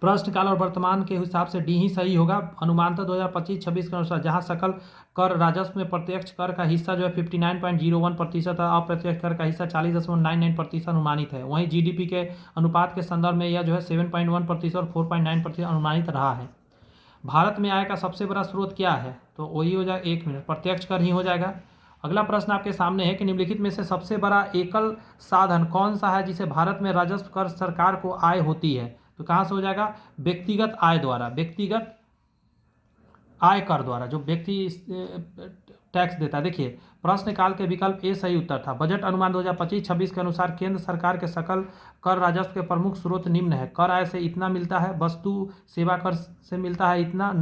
प्रश्न काल और वर्तमान के हिसाब से डी ही सही होगा। अनुमानतः 2025-26 के अनुसार जहाँ सकल कर राजस्व में प्रत्यक्ष कर का हिस्सा जो है 59.01% है, अप्रत्यक्ष कर का हिस्सा 40.99% अनुमानित है। वहीं जीडीपी के अनुपात के संदर्भ में यह जो है 7.1% और 4.9% अनुमानित रहा है। भारत में आय का सबसे बड़ा स्रोत क्या है? तो वही हो जाएगा, 1 मिनट, प्रत्यक्ष कर ही हो जाएगा। अगला प्रश्न आपके सामने है कि निम्नलिखित में से सबसे बड़ा एकल साधन कौन सा है जिसे भारत में राजस्व कर सरकार को आय होती है? तो कहाँ से हो जाएगा? व्यक्तिगत आय द्वारा, व्यक्तिगत आय कर द्वारा, जो व्यक्ति टैक्स देता है। देखिए प्रश्न काल के विकल्प ए सही उत्तर था। बजट अनुमान 2025-26 के अनुसार केंद्र सरकार के सकल कर राजस्व के प्रमुख स्रोत निम्न है। कर आय से इतना मिलता है, वस्तु सेवा कर से मिलता है इतना,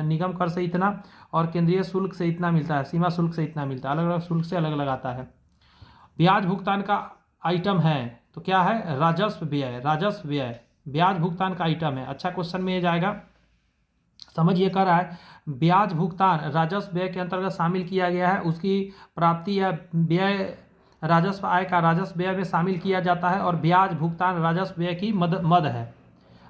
निगम कर से इतना, और केंद्रीय शुल्क से इतना मिलता है, सीमा शुल्क से इतना मिलता है। अलग अलग शुल्क से अलग अलग आता है। ब्याज भुगतान का आइटम है तो क्या है? राजस्व व्यय। राजस्व व्यय ब्याज भुगतान का आइटम है। अच्छा क्वेश्चन में ये जाएगा। समझ ये कर रहा है ब्याज भुगतान राजस्व व्यय के अंतर्गत शामिल किया गया है। उसकी प्राप्ति या व्यय राजस्व आय का राजस्व व्यय में शामिल किया जाता है, और ब्याज भुगतान राजस्व व्यय की मद है।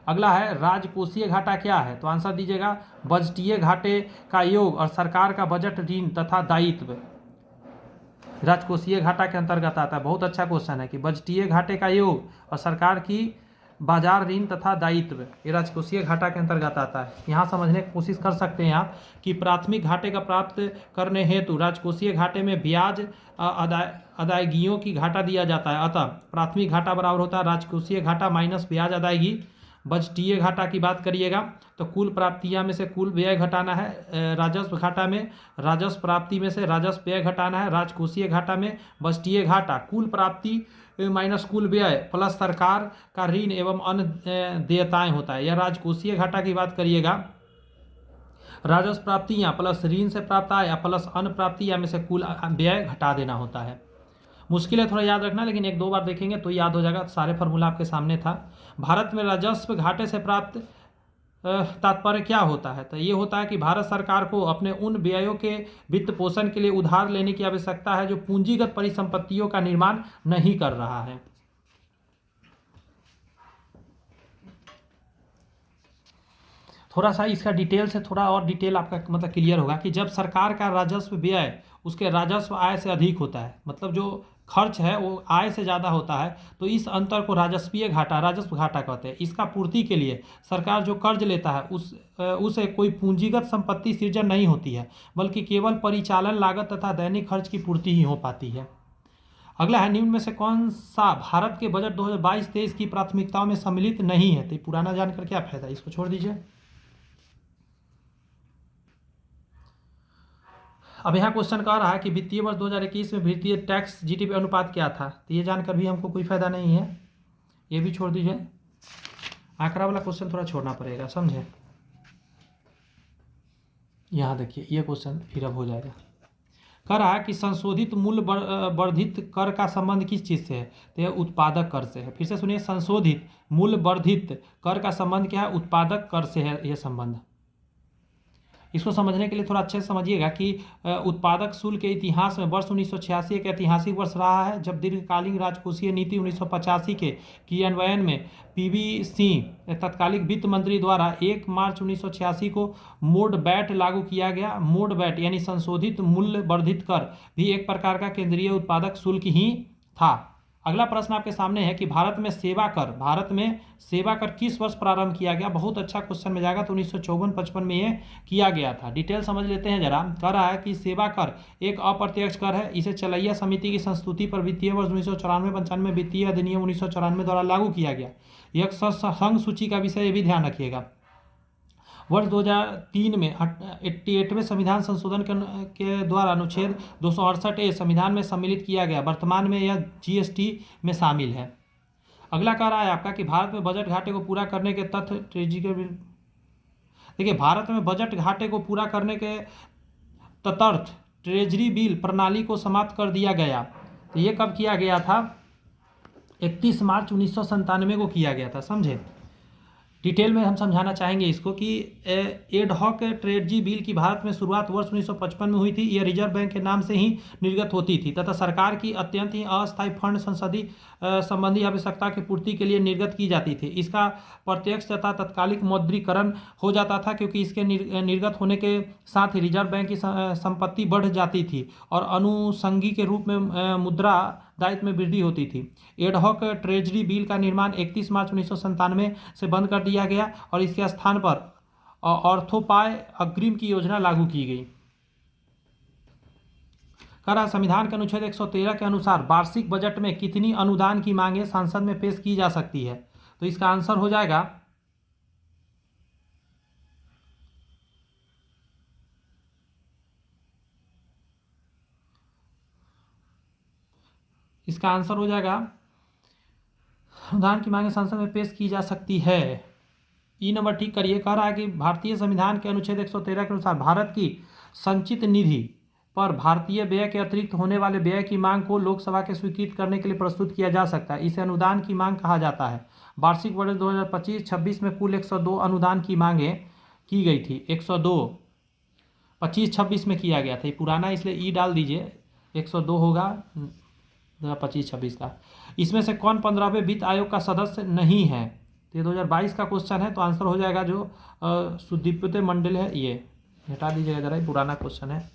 अगला है राजकोषीय घाटा क्या है? तो आंसर दीजिएगा बजटीय घाटे का योग और सरकार का बजट ऋण तथा दायित्व राजकोषीय घाटा के अंतर्गत आता है। बहुत अच्छा क्वेश्चन है कि बजटीय घाटे का योग और सरकार की बाजार ऋण तथा दायित्व ये राजकोषीय घाटा के अंतर्गत आता है। यहाँ समझने की कोशिश कर सकते हैं आप कि प्राथमिक घाटे का प्राप्त करने हेतु राजकोषीय घाटे में ब्याज अदायगियों की घाटा दिया जाता है। अतः प्राथमिक घाटा बराबर होता है राजकोषीय घाटा माइनस ब्याज अदायगी। बजटीय घाटा की बात करिएगा तो कुल प्राप्तियां में से कुल व्यय घटाना है। राजस्व घाटा में राजस्व प्राप्ति में से राजस्व व्यय घटाना है। राजकोषीय घाटा में बजटीय घाटा कुल प्राप्ति माइनस कुल व्यय प्लस सरकार का ऋण एवं अन्य देयताएं होता है। यह राजकोषीय घाटा की बात करिएगा, राजस्व प्राप्तियां प्लस ऋण से प्राप्त आय प्लस अन्य प्राप्तियां में से कुल व्यय घटा देना होता है। मुश्किल है थोड़ा याद रखना, लेकिन 1-2 बार देखेंगे तो याद हो जाएगा। सारे फॉर्मूला आपके सामने था। भारत में राजस्व घाटे से प्राप्त तात्पर्य क्या होता है? तो ये होता है कि भारत सरकार को अपने उन व्ययों के वित्त पोषण के लिए उधार लेने की आवश्यकता है जो पूंजीगत परिसंपत्तियों का निर्माण नहीं कर रहा है। थोड़ा सा इसका डिटेल से थोड़ा और डिटेल आपका मतलब क्लियर होगा कि जब सरकार का राजस्व व्यय उसके राजस्व आय से अधिक होता है, मतलब जो खर्च है वो आय से ज़्यादा होता है, तो इस अंतर को राजस्व घाटा कहते हैं। इसका पूर्ति के लिए सरकार जो कर्ज लेता है उसे कोई पूंजीगत संपत्ति सृजन नहीं होती है, बल्कि केवल परिचालन लागत तथा दैनिक खर्च की पूर्ति ही हो पाती है। अगला है निम्न में से कौन सा भारत के बजट 2022-23 की प्राथमिकताओं में सम्मिलित नहीं है? तो पुराना जानकर क्या फायदा, इसको छोड़ दीजिए। अब यहाँ क्वेश्चन कह रहा है कि वित्तीय वर्ष 2021 में वित्तीय टैक्स जीडीपी अनुपात क्या था? तो ये जानकर भी हमको कोई फायदा नहीं है, ये भी छोड़ दीजिए। आंकड़ा वाला क्वेश्चन थोड़ा छोड़ना पड़ेगा, समझे। यहाँ देखिए ये क्वेश्चन फिर अब हो जाएगा। कह रहा है कि संशोधित मूल्य वर्धित कर का संबंध किस चीज़ से है, तो यह उत्पादक कर से है। फिर से सुनिए, संशोधित मूल्य वर्धित कर का संबंध क्या है, उत्पादक कर से है यह संबंध। इसको समझने के लिए थोड़ा अच्छे से समझिएगा कि उत्पादक शुल्क के इतिहास में वर्ष 1986 एक ऐतिहासिक वर्ष रहा है, जब दीर्घकालीन राजकोषीय नीति 1985 के क्रियान्वयन में पीवी सिंह तत्कालिक वित्त मंत्री द्वारा 1 मार्च 1986 को मोड बैट लागू किया गया। मोड बैट यानी संशोधित मूल्य वर्धित कर भी एक प्रकार का केंद्रीय उत्पादक शुल्क ही था। अगला प्रश्न आपके सामने है कि भारत में सेवा कर किस वर्ष प्रारंभ किया गया। बहुत अच्छा क्वेश्चन में जाएगा, तो 1954-55 में ये किया गया था। डिटेल समझ लेते हैं जरा। कह रहा है कि सेवा कर एक अप्रत्यक्ष कर है, इसे चलैया समिति की संस्तुति पर वित्तीय वर्ष 1994-95 वित्तीय अधिनियम 1994 द्वारा लागू किया गया। यह संघ सूची का विषय भी ध्यान रखिएगा। वर्ष 2003 में 88वें संविधान संशोधन के द्वारा अनुच्छेद 268A संविधान में सम्मिलित किया गया। वर्तमान में यह जीएसटी में शामिल है। अगला कह रहा है आपका कि भारत में बजट घाटे को पूरा करने के तथ्य देखिए, भारत में बजट घाटे को पूरा करने के तदर्थ ट्रेजरी बिल प्रणाली को समाप्त कर दिया गया। तो ये कब किया गया था, 31 मार्च 1997 को किया गया था। समझे, डिटेल में हम समझाना चाहेंगे इसको कि एड हॉक ट्रेजरी बिल की भारत में शुरुआत वर्ष 1955 में हुई थी। यह रिजर्व बैंक के नाम से ही निर्गत होती थी तथा सरकार की अत्यंत ही अस्थायी फंड संसदीय संबंधी आवश्यकता की पूर्ति के लिए निर्गत की जाती थी। इसका प्रत्यक्ष तथा तत्कालिक मौद्रीकरण हो जाता था, क्योंकि इसके निर्गत होने के साथ ही रिजर्व बैंक की संपत्ति बढ़ जाती थी और अनुषंगी के रूप में मुद्रा दायित्व में वृद्धि होती थी। एडहॉक ट्रेजरी बिल का निर्माण 31 मार्च 1997 से बंद कर दिया गया और इसके स्थान पर ऑर्थोपाय अग्रिम की योजना लागू की गई। कह रहा संविधान के अनुच्छेद 113 के अनुसार वार्षिक बजट में कितनी अनुदान की मांगें संसद में पेश की जा सकती है, तो इसका आंसर हो जाएगा अनुदान की मांगें संसद में पेश की जा सकती है। ई नंबर ठीक करिए। कह रहा है कि भारतीय संविधान के अनुच्छेद 113 के अनुसार भारत की संचित निधि पर भारतीय व्यय के अतिरिक्त होने वाले व्यय की मांग को लोकसभा के स्वीकृत करने के लिए प्रस्तुत किया जा सकता है। इसे अनुदान की मांग कहा जाता है। वार्षिक बजट 2025-26 में कुल 102 अनुदान की मांगें की गई थी। 102 25-26 में किया गया था, ये पुराना इसलिए ई डाल दीजिए। 102 होगा 2025-26 का। इसमें से कौन 15वें वित्त आयोग का सदस्य नहीं है, तो ये 2022 का क्वेश्चन है, तो आंसर हो जाएगा जो सुदीप्त मंडल है, ये हटा दीजिएगा जरा, ये पुराना क्वेश्चन है।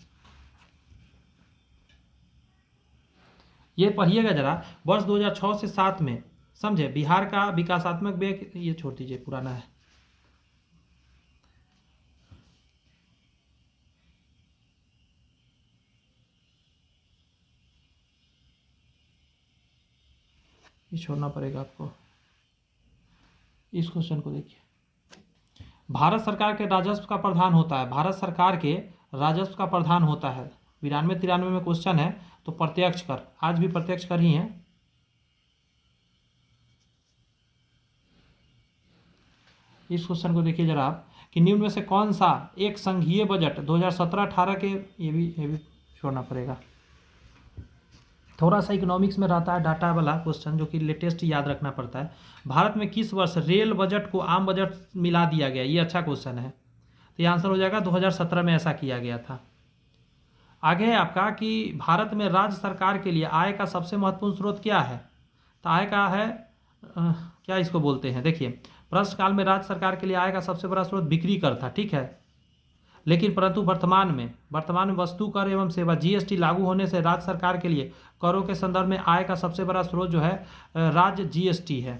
ये पढ़िएगा जरा, वर्ष 2006 से 7 में समझे बिहार का विकासात्मक व्यय, ये छोड़ दीजिए पुराना है। ये छोड़ना पड़ेगा आपको। इस क्वेश्चन को देखिए, भारत सरकार के राजस्व का प्रधान होता है। भारत सरकार के राजस्व का प्रधान होता है। 92-93 में क्वेश्चन है, तो प्रत्यक्ष कर, आज भी प्रत्यक्ष कर ही है। इस क्वेश्चन को देखिए जरा आप कि निम्न में से कौन सा एक संघीय बजट 2017-18 के, ये भी छोड़ना पड़ेगा। थोड़ा सा इकोनॉमिक्स में रहता है डाटा वाला क्वेश्चन, जो कि लेटेस्ट याद रखना पड़ता है। भारत में किस वर्ष रेल बजट को आम बजट मिला दिया गया, ये अच्छा क्वेश्चन है, तो ये आंसर हो जाएगा 2017 में ऐसा किया गया था। आगे है आपका कि भारत में राज्य सरकार के लिए आय का सबसे महत्वपूर्ण स्रोत क्या है, तो आय का है क्या इसको बोलते हैं, देखिए प्रश्नकाल में राज्य सरकार के लिए आय का सबसे बड़ा स्रोत बिक्री कर था, ठीक है। लेकिन परंतु वर्तमान में वस्तु कर एवं सेवा जीएसटी लागू होने से राज्य सरकार के लिए करों के संदर्भ में आय का सबसे बड़ा स्रोत जो है राज्य जीएसटी है।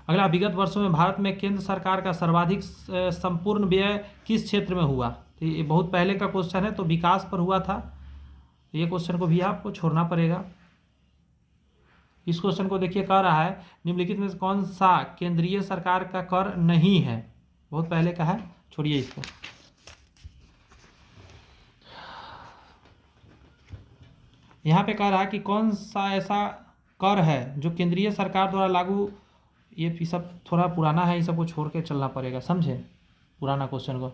अगला, विगत वर्षों में भारत में केंद्र सरकार का सर्वाधिक संपूर्ण व्यय किस क्षेत्र में हुआ, तो ये बहुत पहले का क्वेश्चन है, तो विकास पर हुआ था। ये क्वेश्चन को भी आपको छोड़ना पड़ेगा। इस क्वेश्चन को देखिए, कह रहा है निम्नलिखित में कौन सा केंद्रीय सरकार का कर नहीं है, बहुत पहले का है, छोड़िए इसको। यहाँ पे कह रहा है कि कौन सा ऐसा कर है जो केंद्रीय सरकार द्वारा लागू, ये सब थोड़ा पुराना है, ये सबको छोड़ के चलना पड़ेगा, समझे पुराना क्वेश्चन को,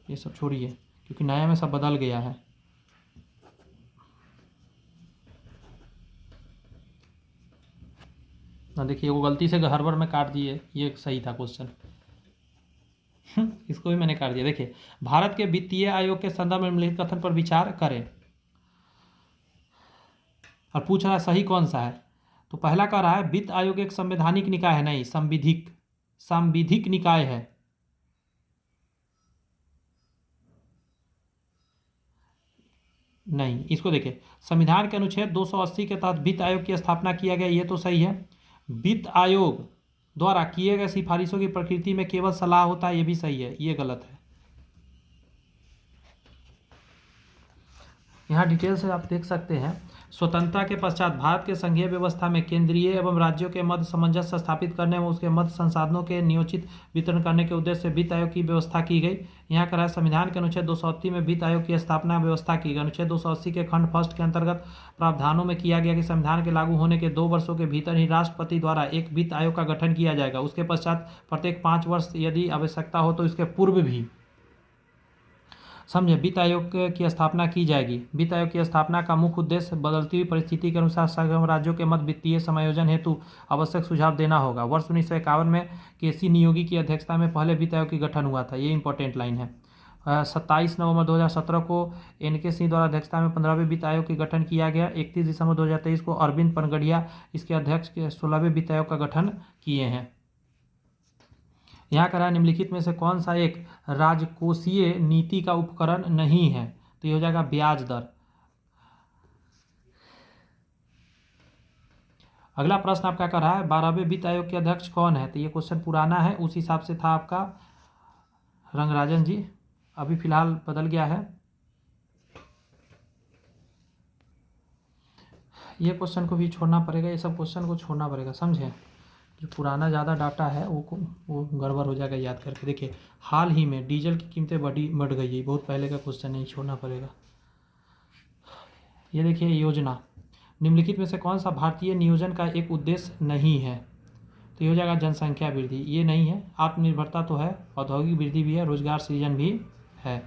ये सब छोड़िए। क्योंकि नया में सब बदल गया है। ना देखिए, वो गलती से हड़बड़ में काट दिए, ये सही था क्वेश्चन। इसको भी मैंने काट दिया। देखिए, भारत के वित्तीय आयोग के संदर्भ में निम्नलिखित कथन पर विचार करें, और पूछ रहा है सही कौन सा है। तो पहला कह रहा है वित्त आयोग एक संवैधानिक निकाय है, नहीं, संविधिक निकाय है। नहीं, इसको देखिए, संविधान के अनुच्छेद 280 के तहत वित्त आयोग की स्थापना किया गया, ये तो सही है। वित्त आयोग द्वारा किए गए सिफारिशों की प्रकृति में केवल सलाह होता है, ये भी सही है, ये गलत है। यहाँ डिटेल से आप देख सकते हैं। स्वतंत्रता के पश्चात भारत के संघीय व्यवस्था में केंद्रीय एवं राज्यों के मध्य सामंजस्य स्थापित करने में उसके मध्य संसाधनों के नियोजित वितरण करने के उद्देश्य से वित्त आयोग की व्यवस्था की गई। यहाँ कहा संविधान के अनुच्छेद 280 में वित्त आयोग की स्थापना व्यवस्था की गई। अनुच्छेद 280 के खंड फर्स्ट के अंतर्गत प्रावधानों में किया गया कि संविधान के लागू होने के 2 वर्षों के भीतर ही राष्ट्रपति द्वारा एक वित्त आयोग का गठन किया जाएगा। उसके पश्चात प्रत्येक 5 वर्ष यदि आवश्यकता हो तो इसके पूर्व भी, समझे, वित्त आयोग की स्थापना की जाएगी। वित्त आयोग की स्थापना का मुख्य उद्देश्य बदलती हुई परिस्थिति के अनुसार संघ राज्यों के मध्य वित्तीय समायोजन हेतु आवश्यक सुझाव देना होगा। वर्ष 1951 में केसी नियोगी की अध्यक्षता में पहले वित्त आयोग की गठन हुआ था, ये इंपॉर्टेंट लाइन है। 27 नवंबर 2017 को एन.के. सिंह द्वारा अध्यक्षता में 15वें वित्त आयोग की गठन किया गया। 31 दिसंबर 2023 को अरविंद पनगड़िया इसके अध्यक्ष के 16वें वित्त आयोग का गठन किए हैं। यहाँ कह रहा है निम्नलिखित में से कौन सा एक राजकोषीय नीति का उपकरण नहीं है, तो ये हो जाएगा ब्याज दर। अगला प्रश्न आपका कह रहा है 12वें वित्त आयोग के अध्यक्ष कौन है, तो ये क्वेश्चन पुराना है, उस हिसाब से था आपका रंगराजन जी, अभी फिलहाल बदल गया है। ये क्वेश्चन को भी छोड़ना पड़ेगा, ये सब क्वेश्चन को छोड़ना पड़ेगा, समझे। जो पुराना ज़्यादा डाटा है वो गड़बड़ हो जाएगा याद करके। देखिए, हाल ही में डीजल की कीमतें बढ़ गई है, बहुत पहले का क्वेश्चन नहीं, छोड़ना पड़ेगा। ये देखिए, योजना, निम्नलिखित में से कौन सा भारतीय नियोजन का एक उद्देश्य नहीं है, तो ये हो जाएगा जनसंख्या वृद्धि, ये नहीं है। आत्मनिर्भरता तो है, औद्योगिक वृद्धि भी है, रोजगार सृजन भी है।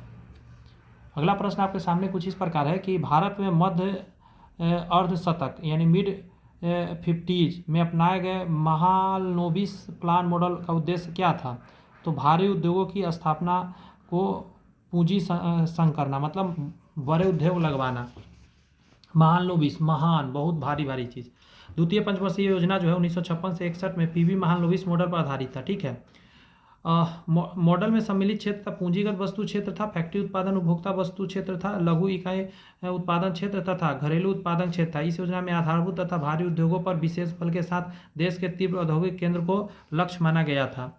अगला प्रश्न आपके सामने कुछ इस प्रकार है कि भारत में मध्य अर्धशतक यानी मिड 50s में अपनाए गए महालनोबिस प्लान मॉडल का उद्देश्य क्या था, तो भारी उद्योगों की स्थापना को पूंजी संग करना, मतलब बड़े उद्योग लगवाना। महालनोबिस, महान, बहुत भारी भारी चीज़। द्वितीय पंचवर्षीय योजना जो है 1956 से 61 में पीवी महालनोबिस मॉडल पर आधारित था, ठीक है। मॉडल में सम्मिलित क्षेत्र था पूंजीगत वस्तु क्षेत्र था, फैक्ट्री उत्पादन उपभोक्ता वस्तु क्षेत्र था, लघु इकाई उत्पादन क्षेत्र तथा घरेलू उत्पादन क्षेत्र था। इस योजना में आधारभूत तथा भारी उद्योगों पर विशेष बल के साथ देश के तीव्र औद्योगिक केंद्र को लक्ष्य माना गया था।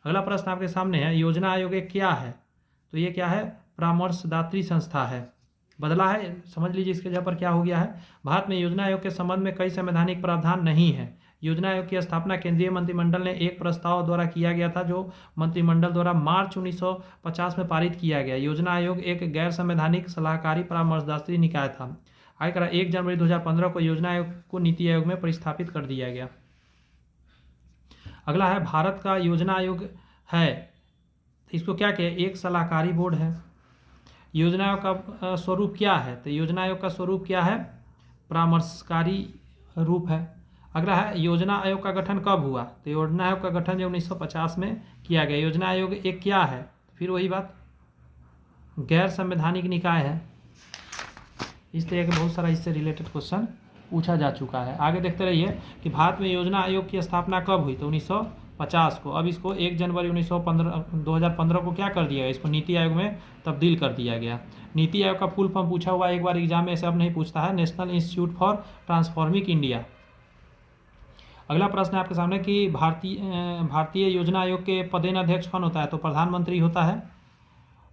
अगला प्रश्न आपके सामने है योजना आयोग क्या है, तो ये क्या है, परामर्शदात्री संस्था है। बदला है, समझ लीजिए इसके जगह पर क्या हो गया है। भारत में योजना आयोग के संबंध में कई संवैधानिक प्रावधान नहीं है। योजना आयोग की स्थापना केंद्रीय मंत्रिमंडल ने एक प्रस्ताव द्वारा किया गया था, जो मंत्रिमंडल द्वारा मार्च 1950 में पारित किया गया। योजना आयोग एक गैर संवैधानिक सलाहकारी परामर्शदात्री निकाय था। आगे 1 जनवरी 2015 को योजना आयोग को नीति आयोग में प्रतिस्थापित कर दिया गया। अगला है भारत का योजना आयोग है, इसको क्या किया, एक सलाहकारी बोर्ड है। योजना आयोग का स्वरूप क्या है, तो योजना आयोग का स्वरूप क्या है, परामर्शकारी रूप है। अगला है योजना आयोग का गठन कब हुआ, तो योजना आयोग का गठन जो 1950 में किया गया। योजना आयोग एक क्या है, फिर वही बात, गैर संवैधानिक निकाय है। इस तरह के बहुत सारा इससे रिलेटेड क्वेश्चन पूछा जा चुका है। आगे देखते रहिए कि भारत में योजना आयोग की स्थापना कब हुई, तो 1950 को। अब इसको 1 जनवरी 2015 को क्या कर दिया गया, इसको नीति आयोग में तब्दील कर दिया गया। नीति आयोग का फुल फॉर्म पूछा हुआ एक बार एग्जाम में, ऐसे अब नहीं पूछता है, national institute for transforming India. अगला प्रश्न है आपके सामने कि भारतीय योजना आयोग के पदेनाध्यक्ष कौन होता है, तो प्रधानमंत्री होता है।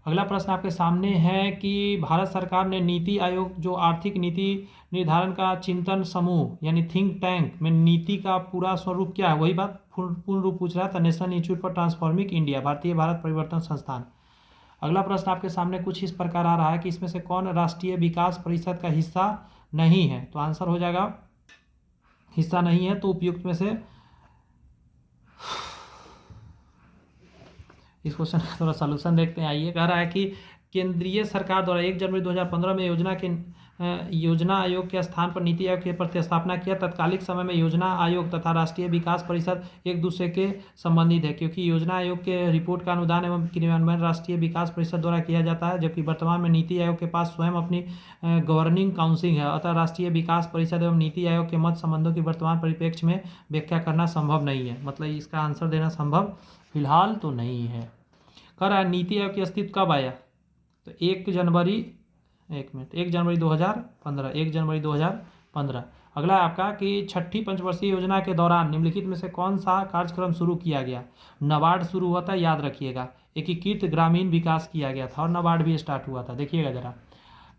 अगला प्रश्न आपके सामने है कि भारत सरकार ने नीति आयोग जो आर्थिक नीति निर्धारण का चिंतन समूह यानी थिंक टैंक में नीति का पूरा स्वरूप क्या है, वही बात पूर्ण रूप पूछ रहा था, national institute for transforming India, भारतीय भारत परिवर्तन संस्थान। अगला प्रश्न आपके सामने कुछ इस प्रकार आ रहा है कि इसमें से कौन राष्ट्रीय विकास परिषद का हिस्सा नहीं है, तो आंसर हो जाएगा हिस्सा नहीं है तो उपयुक्त में से, इस क्वेश्चन का थोड़ा सलूशन देखते हैं। आइए, कह रहा है कि केंद्रीय सरकार द्वारा 1 जनवरी 2015 में योजना आयोग के स्थान पर नीति आयोग की स्थापना किया। तत्कालिक समय में योजना आयोग तथा राष्ट्रीय विकास परिषद एक दूसरे के संबंधित है, क्योंकि योजना आयोग के रिपोर्ट का अनुदान एवं क्रियान्वयन राष्ट्रीय विकास परिषद द्वारा किया जाता है, जबकि वर्तमान में नीति आयोग के पास स्वयं अपनी गवर्निंग काउंसिल है। अतः राष्ट्रीय विकास परिषद एवं नीति आयोग के मध्य संबंधों की वर्तमान परिप्रेक्ष्य में व्याख्या करना संभव नहीं है। मतलब इसका आंसर देना संभव फिलहाल तो नहीं है। कह रहा है नीति आयोग की अस्तित्व कब आया, तो 1 जनवरी 2015, 1 जनवरी 2015। अगला है आपका कि छठी पंचवर्षीय योजना के दौरान निम्नलिखित में से कौन सा कार्यक्रम शुरू किया गया। नाबार्ड शुरू हुआ था, याद रखिएगा। एकीकृत ग्रामीण विकास किया गया था और नाबार्ड भी स्टार्ट हुआ था। देखिएगा जरा,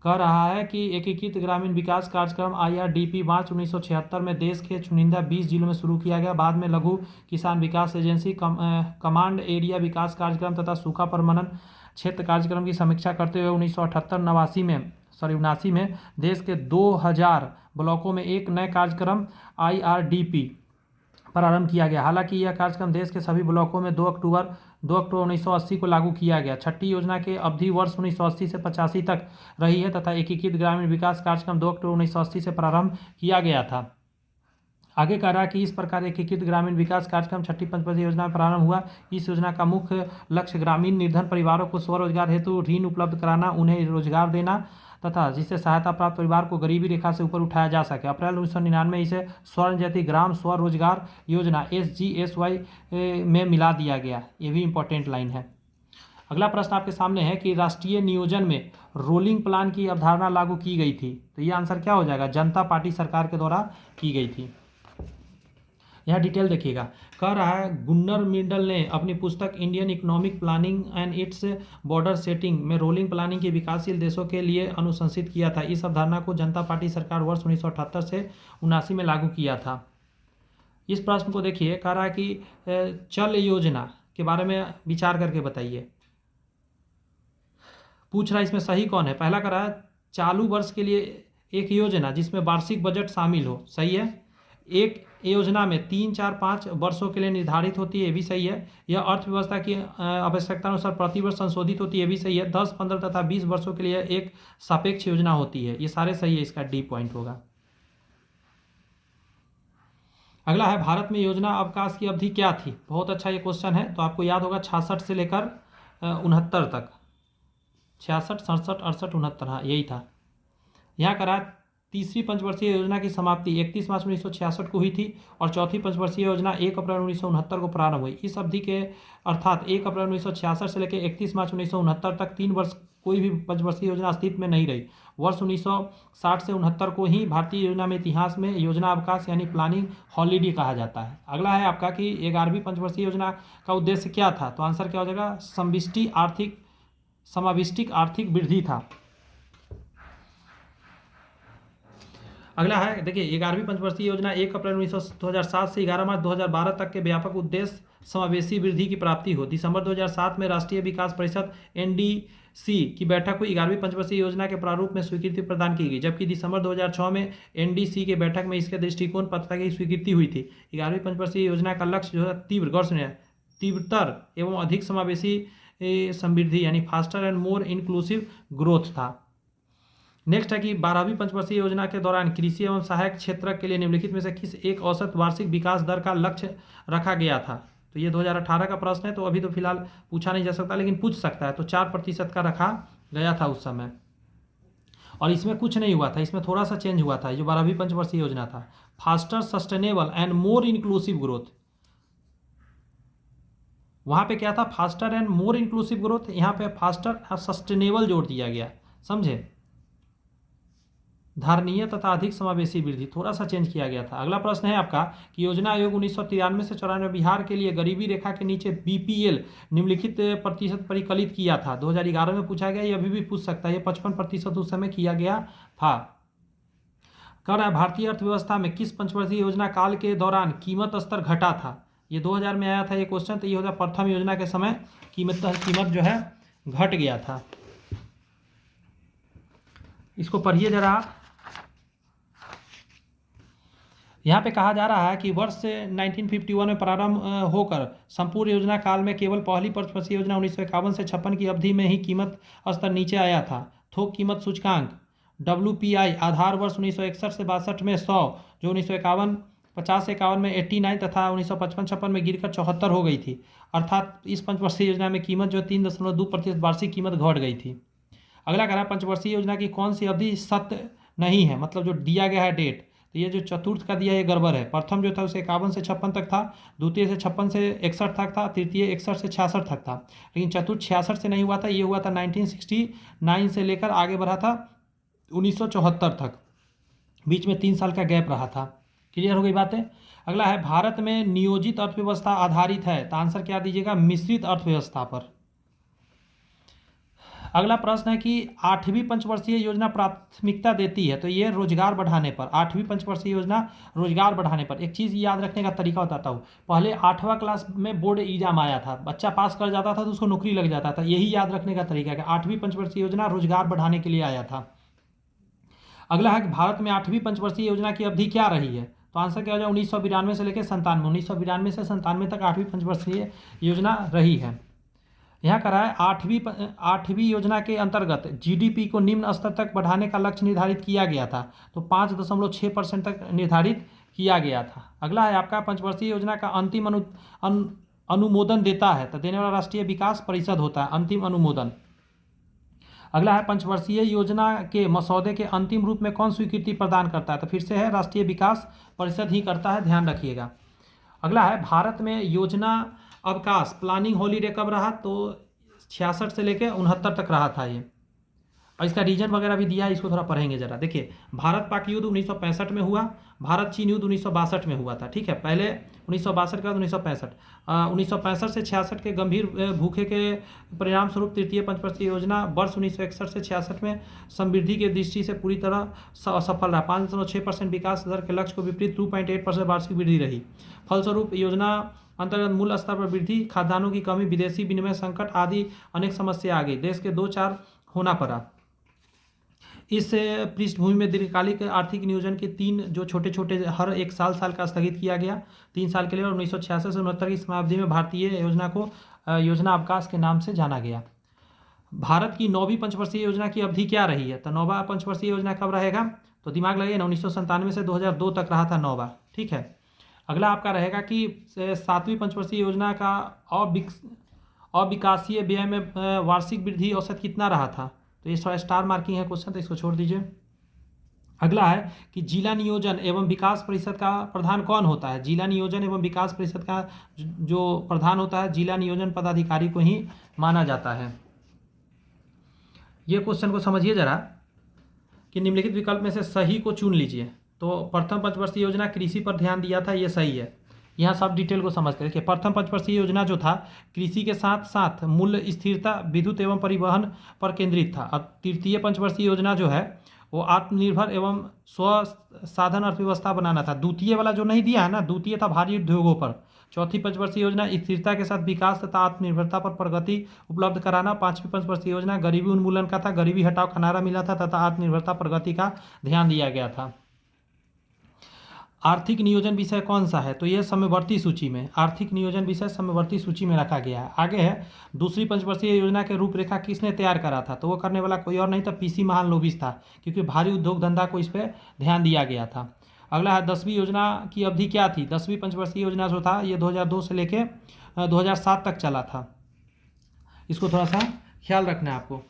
कह रहा है कि एकीकृत ग्रामीण विकास कार्यक्रम IRDP मार्च 1976 में देश के चुनिंदा 20 जिलों में शुरू किया गया। बाद में लघु किसान विकास एजेंसी, कमांड एरिया विकास कार्यक्रम तथा सूखा प्रबंधन क्षेत्र कार्यक्रम की समीक्षा करते हुए 1978-79 में देश के 2000 ब्लॉकों में एक नए कार्यक्रम IRDP प्रारंभ किया गया। हालांकि यह कार्यक्रम देश के सभी ब्लॉकों में 2 अक्टूबर 1980 को लागू किया गया। छठी योजना की अवधि वर्ष 1980 से 85 तक रही है तथा एकीकृत ग्रामीण विकास कार्यक्रम 2 अक्टूबर 1980 से प्रारंभ किया गया था। आगे कह रहा है कि इस प्रकार एकीकृत ग्रामीण विकास कार्यक्रम छठी पंचवर्षीय योजना में प्रारंभ हुआ। इस योजना का मुख्य लक्ष्य ग्रामीण निर्धन परिवारों को स्वरोजगार हेतु ऋण उपलब्ध कराना, उन्हें रोजगार देना तथा जिससे सहायता प्राप्त परिवार को गरीबी रेखा से ऊपर उठाया जा सके। अप्रैल 1999 में इसे स्वर्ण जयंती ग्राम स्वरोजगार योजना SGSY में मिला दिया गया। ये भी इंपॉर्टेंट लाइन है। अगला प्रश्न आपके सामने है कि राष्ट्रीय नियोजन में रोलिंग प्लान की अवधारणा लागू की गई थी, तो ये आंसर क्या हो जाएगा, जनता पार्टी सरकार के द्वारा की गई थी। यह डिटेल देखिएगा। कह रहा है गुन्नर मिंडल ने अपनी पुस्तक Indian economic planning and its border setting में रोलिंग प्लानिंग के विकासशील देशों के लिए अनुशंसित किया था। इस अवधारणा को जनता पार्टी सरकार वर्ष 1978 से 79 में लागू किया था। इस प्रश्न को देखिए, कह रहा है कि चल योजना के बारे में विचार करके बताइए। पूछ रहा है इसमें सही कौन है। पहला कह रहा है चालू वर्ष के लिए एक योजना जिसमें वार्षिक बजट शामिल हो, सही है। एक योजना में 3, 4, 5 वर्षों के लिए निर्धारित होती है, ये भी सही है। यह अर्थव्यवस्था की आवश्यकता अनुसार प्रतिवर्ष संशोधित होती है, ये भी सही है। 10, 15 तथा 20 वर्षों के लिए एक सापेक्ष योजना होती है, ये सारे सही है। इसका डी पॉइंट होगा। अगला है भारत में योजना अवकाश की अवधि क्या थी। बहुत अच्छा ये क्वेश्चन है, तो आपको याद होगा 66 से लेकर 69 तक। 66, 67, 68, 69, हाँ यही था। यहाँ करा तीसरी पंचवर्षीय योजना की समाप्ति 31 मार्च 1966 को हुई थी और चौथी पंचवर्षीय योजना 1 अप्रैल 1969 को प्रारंभ हुई। इस अवधि के अर्थात 1 अप्रैल 1966 से लेकर 31 मार्च 1969 तक 3 वर्ष कोई भी पंचवर्षीय योजना अस्तित्व में नहीं रही। वर्ष 1960 से 69 को ही भारतीय योजना में इतिहास में योजना अवकाश यानी प्लानिंग हॉलीडे कहा जाता है। अगला है आपका कि 11वीं पंचवर्षीय योजना का उद्देश्य क्या था, तो आंसर क्या हो जाएगा, समाविष्टिक आर्थिक वृद्धि था। अगला है देखिए 11वीं पंचवर्षीय योजना 1 अप्रैल 2007 से 11 मार्च 2012 तक के व्यापक उद्देश्य समावेशी वृद्धि की प्राप्ति हो। दिसंबर 2007 में राष्ट्रीय विकास परिषद NDC की बैठक हुई। 11वीं पंचवर्षीय योजना के प्रारूप में स्वीकृति प्रदान की गई, जबकि दिसंबर 2006 में NDC के बैठक में इसके दृष्टिकोण पत्र की स्वीकृति हुई थी। 11वीं पंचवर्षीय योजना का लक्ष्य जो है तीव्रतर एवं अधिक समावेशी समृद्धि यानी faster and more inclusive growth था। नेक्स्ट है कि 12वीं पंचवर्षीय योजना के दौरान कृषि एवं सहायक क्षेत्र के लिए निम्नलिखित में से किस एक औसत वार्षिक विकास दर का लक्ष्य रखा गया था। तो ये 2018 का प्रश्न है, तो अभी तो फिलहाल पूछा नहीं जा सकता, लेकिन पूछ सकता है। तो 4% का रखा गया था उस समय, और इसमें कुछ नहीं हुआ था, इसमें थोड़ा सा चेंज हुआ था। जो 12वीं पंचवर्षीय योजना था faster sustainable and more inclusive growth, वहाँ पे क्या था, faster and more inclusive growth, यहाँ पे फास्टर और सस्टेनेबल जोड़ दिया गया, समझे। धारणीय तथा अधिक समावेशी वृद्धि थोड़ा सा चेंज किया गया था। अगला प्रश्न है आपका कि योजना आयोग 1993 से 94 बिहार के लिए गरीबी रेखा के नीचे BPL निम्नलिखित प्रतिशत परिकलित किया था। 2011 में पूछा गया, ये अभी भी पूछ सकता है। ये 55% उस समय किया गया था। कह रहा है भारतीय अर्थव्यवस्था में किस पंचवर्षीय योजना काल के दौरान कीमत स्तर घटा था। ये 2000 में आया था ये क्वेश्चन, तो ये होगा प्रथम योजना के समय कीमत जो है घट गया था। इसको पढ़िए जरा। यहाँ पे कहा जा रहा है कि वर्ष से 1951 में प्रारंभ होकर संपूर्ण योजना काल में केवल पहली पंचवर्षीय योजना 1951 से 56 की अवधि में ही कीमत स्तर नीचे आया था। थोक कीमत सूचकांक WPI आधार वर्ष 1961 से 62 में 100, जो 1951 50 से 51 में 89 तथा 1955-56 में गिरकर 74 हो गई थी। अर्थात इस पंचवर्षीय योजना में कीमत जो 3.2% वार्षिक कीमत घट गई थी। अगला कह रहा है पंचवर्षीय योजना की कौन सी अवधि सत्य नहीं है, मतलब जो दिया गया है डेट, तो ये जो चतुर्थ का दिया ये गड़बड़ है। प्रथम जो था उसे 51 से 56 तक था, द्वितीय से 56 से 61 तक था, तृतीय 61 से 66 तक था, लेकिन चतुर्थ 66 से नहीं हुआ था, ये हुआ था 1969 से लेकर आगे बढ़ा था 1974 तक, बीच में 3 साल का गैप रहा था। क्लियर हो गई बातें। अगला है भारत में नियोजित अर्थव्यवस्था आधारित है, तो आंसर क्या दीजिएगा, मिश्रित अर्थव्यवस्था पर। अगला प्रश्न है कि 8वीं पंचवर्षीय योजना प्राथमिकता देती है, तो ये रोजगार बढ़ाने पर। 8वीं पंचवर्षीय योजना रोजगार बढ़ाने पर। एक चीज़ याद रखने का तरीका बताता हूँ, पहले 8वां क्लास में बोर्ड एग्जाम आया था, बच्चा पास कर जाता था तो उसको नौकरी लग जाता था, यही याद रखने का तरीका है कि 8वीं पंचवर्षीय योजना रोजगार बढ़ाने के लिए आया था। अगला है कि भारत में 8वीं पंचवर्षीय योजना की अवधि क्या रही है, तो आंसर क्या हो जाए 1992 से लेकर 1997 से 97 तक 8वीं पंचवर्षीय योजना रही है। यहाँ करा है 8वीं योजना के अंतर्गत GDP को निम्न स्तर तक बढ़ाने का लक्ष्य निर्धारित किया गया था, तो 5.6% तक निर्धारित किया गया था। अगला है आपका पंचवर्षीय योजना का अंतिम अनुमोदन देता है, तो देने वाला राष्ट्रीय विकास परिषद होता है अंतिम अनुमोदन। अगला है पंचवर्षीय योजना के मसौदे के अंतिम रूप में कौन स्वीकृति प्रदान करता है, तो फिर से है राष्ट्रीय विकास परिषद ही करता है, ध्यान रखिएगा। अगला है भारत में योजना अवकाश प्लानिंग हॉलीडे कब रहा, तो 66 से लेकर 69 तक रहा था ये, और इसका रीजन वगैरह भी दिया है, इसको थोड़ा पढ़ेंगे जरा। देखिए भारत पाक युद्ध 1965 में हुआ, भारत चीन युद्ध 1962 में हुआ था, ठीक है, पहले 1962 के बाद 1965। 1965 से 66 के गंभीर भूखे के परिणाम स्वरूप तृतीय पंचवर्षीय योजना वर्ष 1961 से 66 में समृद्धि की दृष्टि से पूरी तरह सफल रहा। 5.6% विकास दर के लक्ष्य को विपरीत 2.8% वार्षिक वृद्धि रही। फलस्वरूप योजना अंतर्गत मूल स्तर पर वृद्धि, खाद्यान्नों की कमी, विदेशी विनिमय संकट आदि अनेक समस्या आ गई, देश के 2-4 होना पड़ा। इस पृष्ठभूमि में दीर्घकालिक आर्थिक नियोजन के 3 जो छोटे छोटे हर एक साल का स्थगित किया गया 3 साल के लिए, और 1966 से 69 की समाप्ति में भारतीय योजना को योजना अवकाश के नाम से जाना गया। भारत की 9वीं पंचवर्षीय योजना की अवधि क्या रही है, तो 9वां पंचवर्षीय योजना कब रहेगा, तो दिमाग लगे ना, 1997 से 2002 तक रहा था 9वां, ठीक है। अगला आपका रहेगा कि 7वीं पंचवर्षीय योजना का अविकासीय व्यय में वार्षिक वृद्धि औसत कितना रहा था, तो ये थोड़ा स्टार मार्किंग है क्वेश्चन, तो इसको छोड़ दीजिए। अगला है कि जिला नियोजन एवं विकास परिषद का प्रधान कौन होता है, जिला नियोजन एवं विकास परिषद का जो प्रधान होता है जिला नियोजन पदाधिकारी को ही माना जाता है। ये क्वेश्चन को समझिए जरा कि निम्नलिखित विकल्प में से सही को चुन लीजिए। तो प्रथम पंचवर्षीय योजना कृषि पर ध्यान दिया था, ये सही है। यहाँ सब डिटेल को समझते हैं। देखिए प्रथम पंचवर्षीय योजना जो था कृषि के साथ साथ मूल्य स्थिरता, विद्युत एवं परिवहन पर केंद्रित था। अब तृतीय पंचवर्षीय योजना जो है वो आत्मनिर्भर एवं स्व साधन अर्थव्यवस्था बनाना था। द्वितीय वाला जो नहीं दिया है ना, द्वितीय था भारी उद्योगों पर। चौथी पंचवर्षीय योजना स्थिरता के साथ विकास तथा आत्मनिर्भरता पर प्रगति उपलब्ध कराना। 5वीं पंचवर्षीय योजना गरीबी उन्मूलन का था, गरीबी हटाओ का नारा मिला था तथा आत्मनिर्भरता प्रगति का ध्यान दिया गया था। आर्थिक नियोजन विषय कौन सा है, तो यह समवर्ती सूची में, आर्थिक नियोजन विषय समवर्ती सूची में रखा गया है। आगे है दूसरी पंचवर्षीय योजना के रूपरेखा किसने तैयार करा था, तो वो करने वाला कोई और नहीं था, PC महालनोबिस था, क्योंकि भारी उद्योग धंधा को इस पर ध्यान दिया गया था। अगला है 10वीं योजना की अवधि क्या थी, 10वीं पंचवर्षीय योजना जो था ये 2002 से लेके 2007 तक चला था, इसको थोड़ा सा ख्याल रखना है आपको।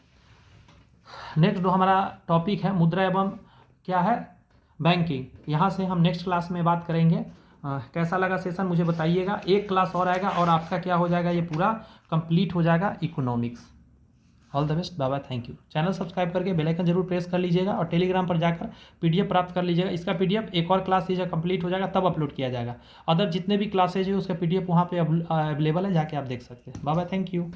नेक्स्ट जो हमारा टॉपिक है मुद्रा एवं क्या है बैंकिंग, यहाँ से हम नेक्स्ट क्लास में बात करेंगे। कैसा लगा सेशन मुझे बताइएगा। एक क्लास और आएगा और आपका क्या हो जाएगा, ये पूरा कंप्लीट हो जाएगा economics. All the best, bye bye, thank you. Channel subscribe करके बेल आइकन जरूर प्रेस कर लीजिएगा और टेलीग्राम पर जाकर PDF प्राप्त कर लीजिएगा। इसका PDF एक और क्लास ये जब कंप्लीट हो जाएगा तब अपलोड किया जाएगा। अदर जितने भी क्लासेज है उसका PDF वहाँ पे अवेलेबल है, जाके आप देख सकते हैं। Bye bye, thank you.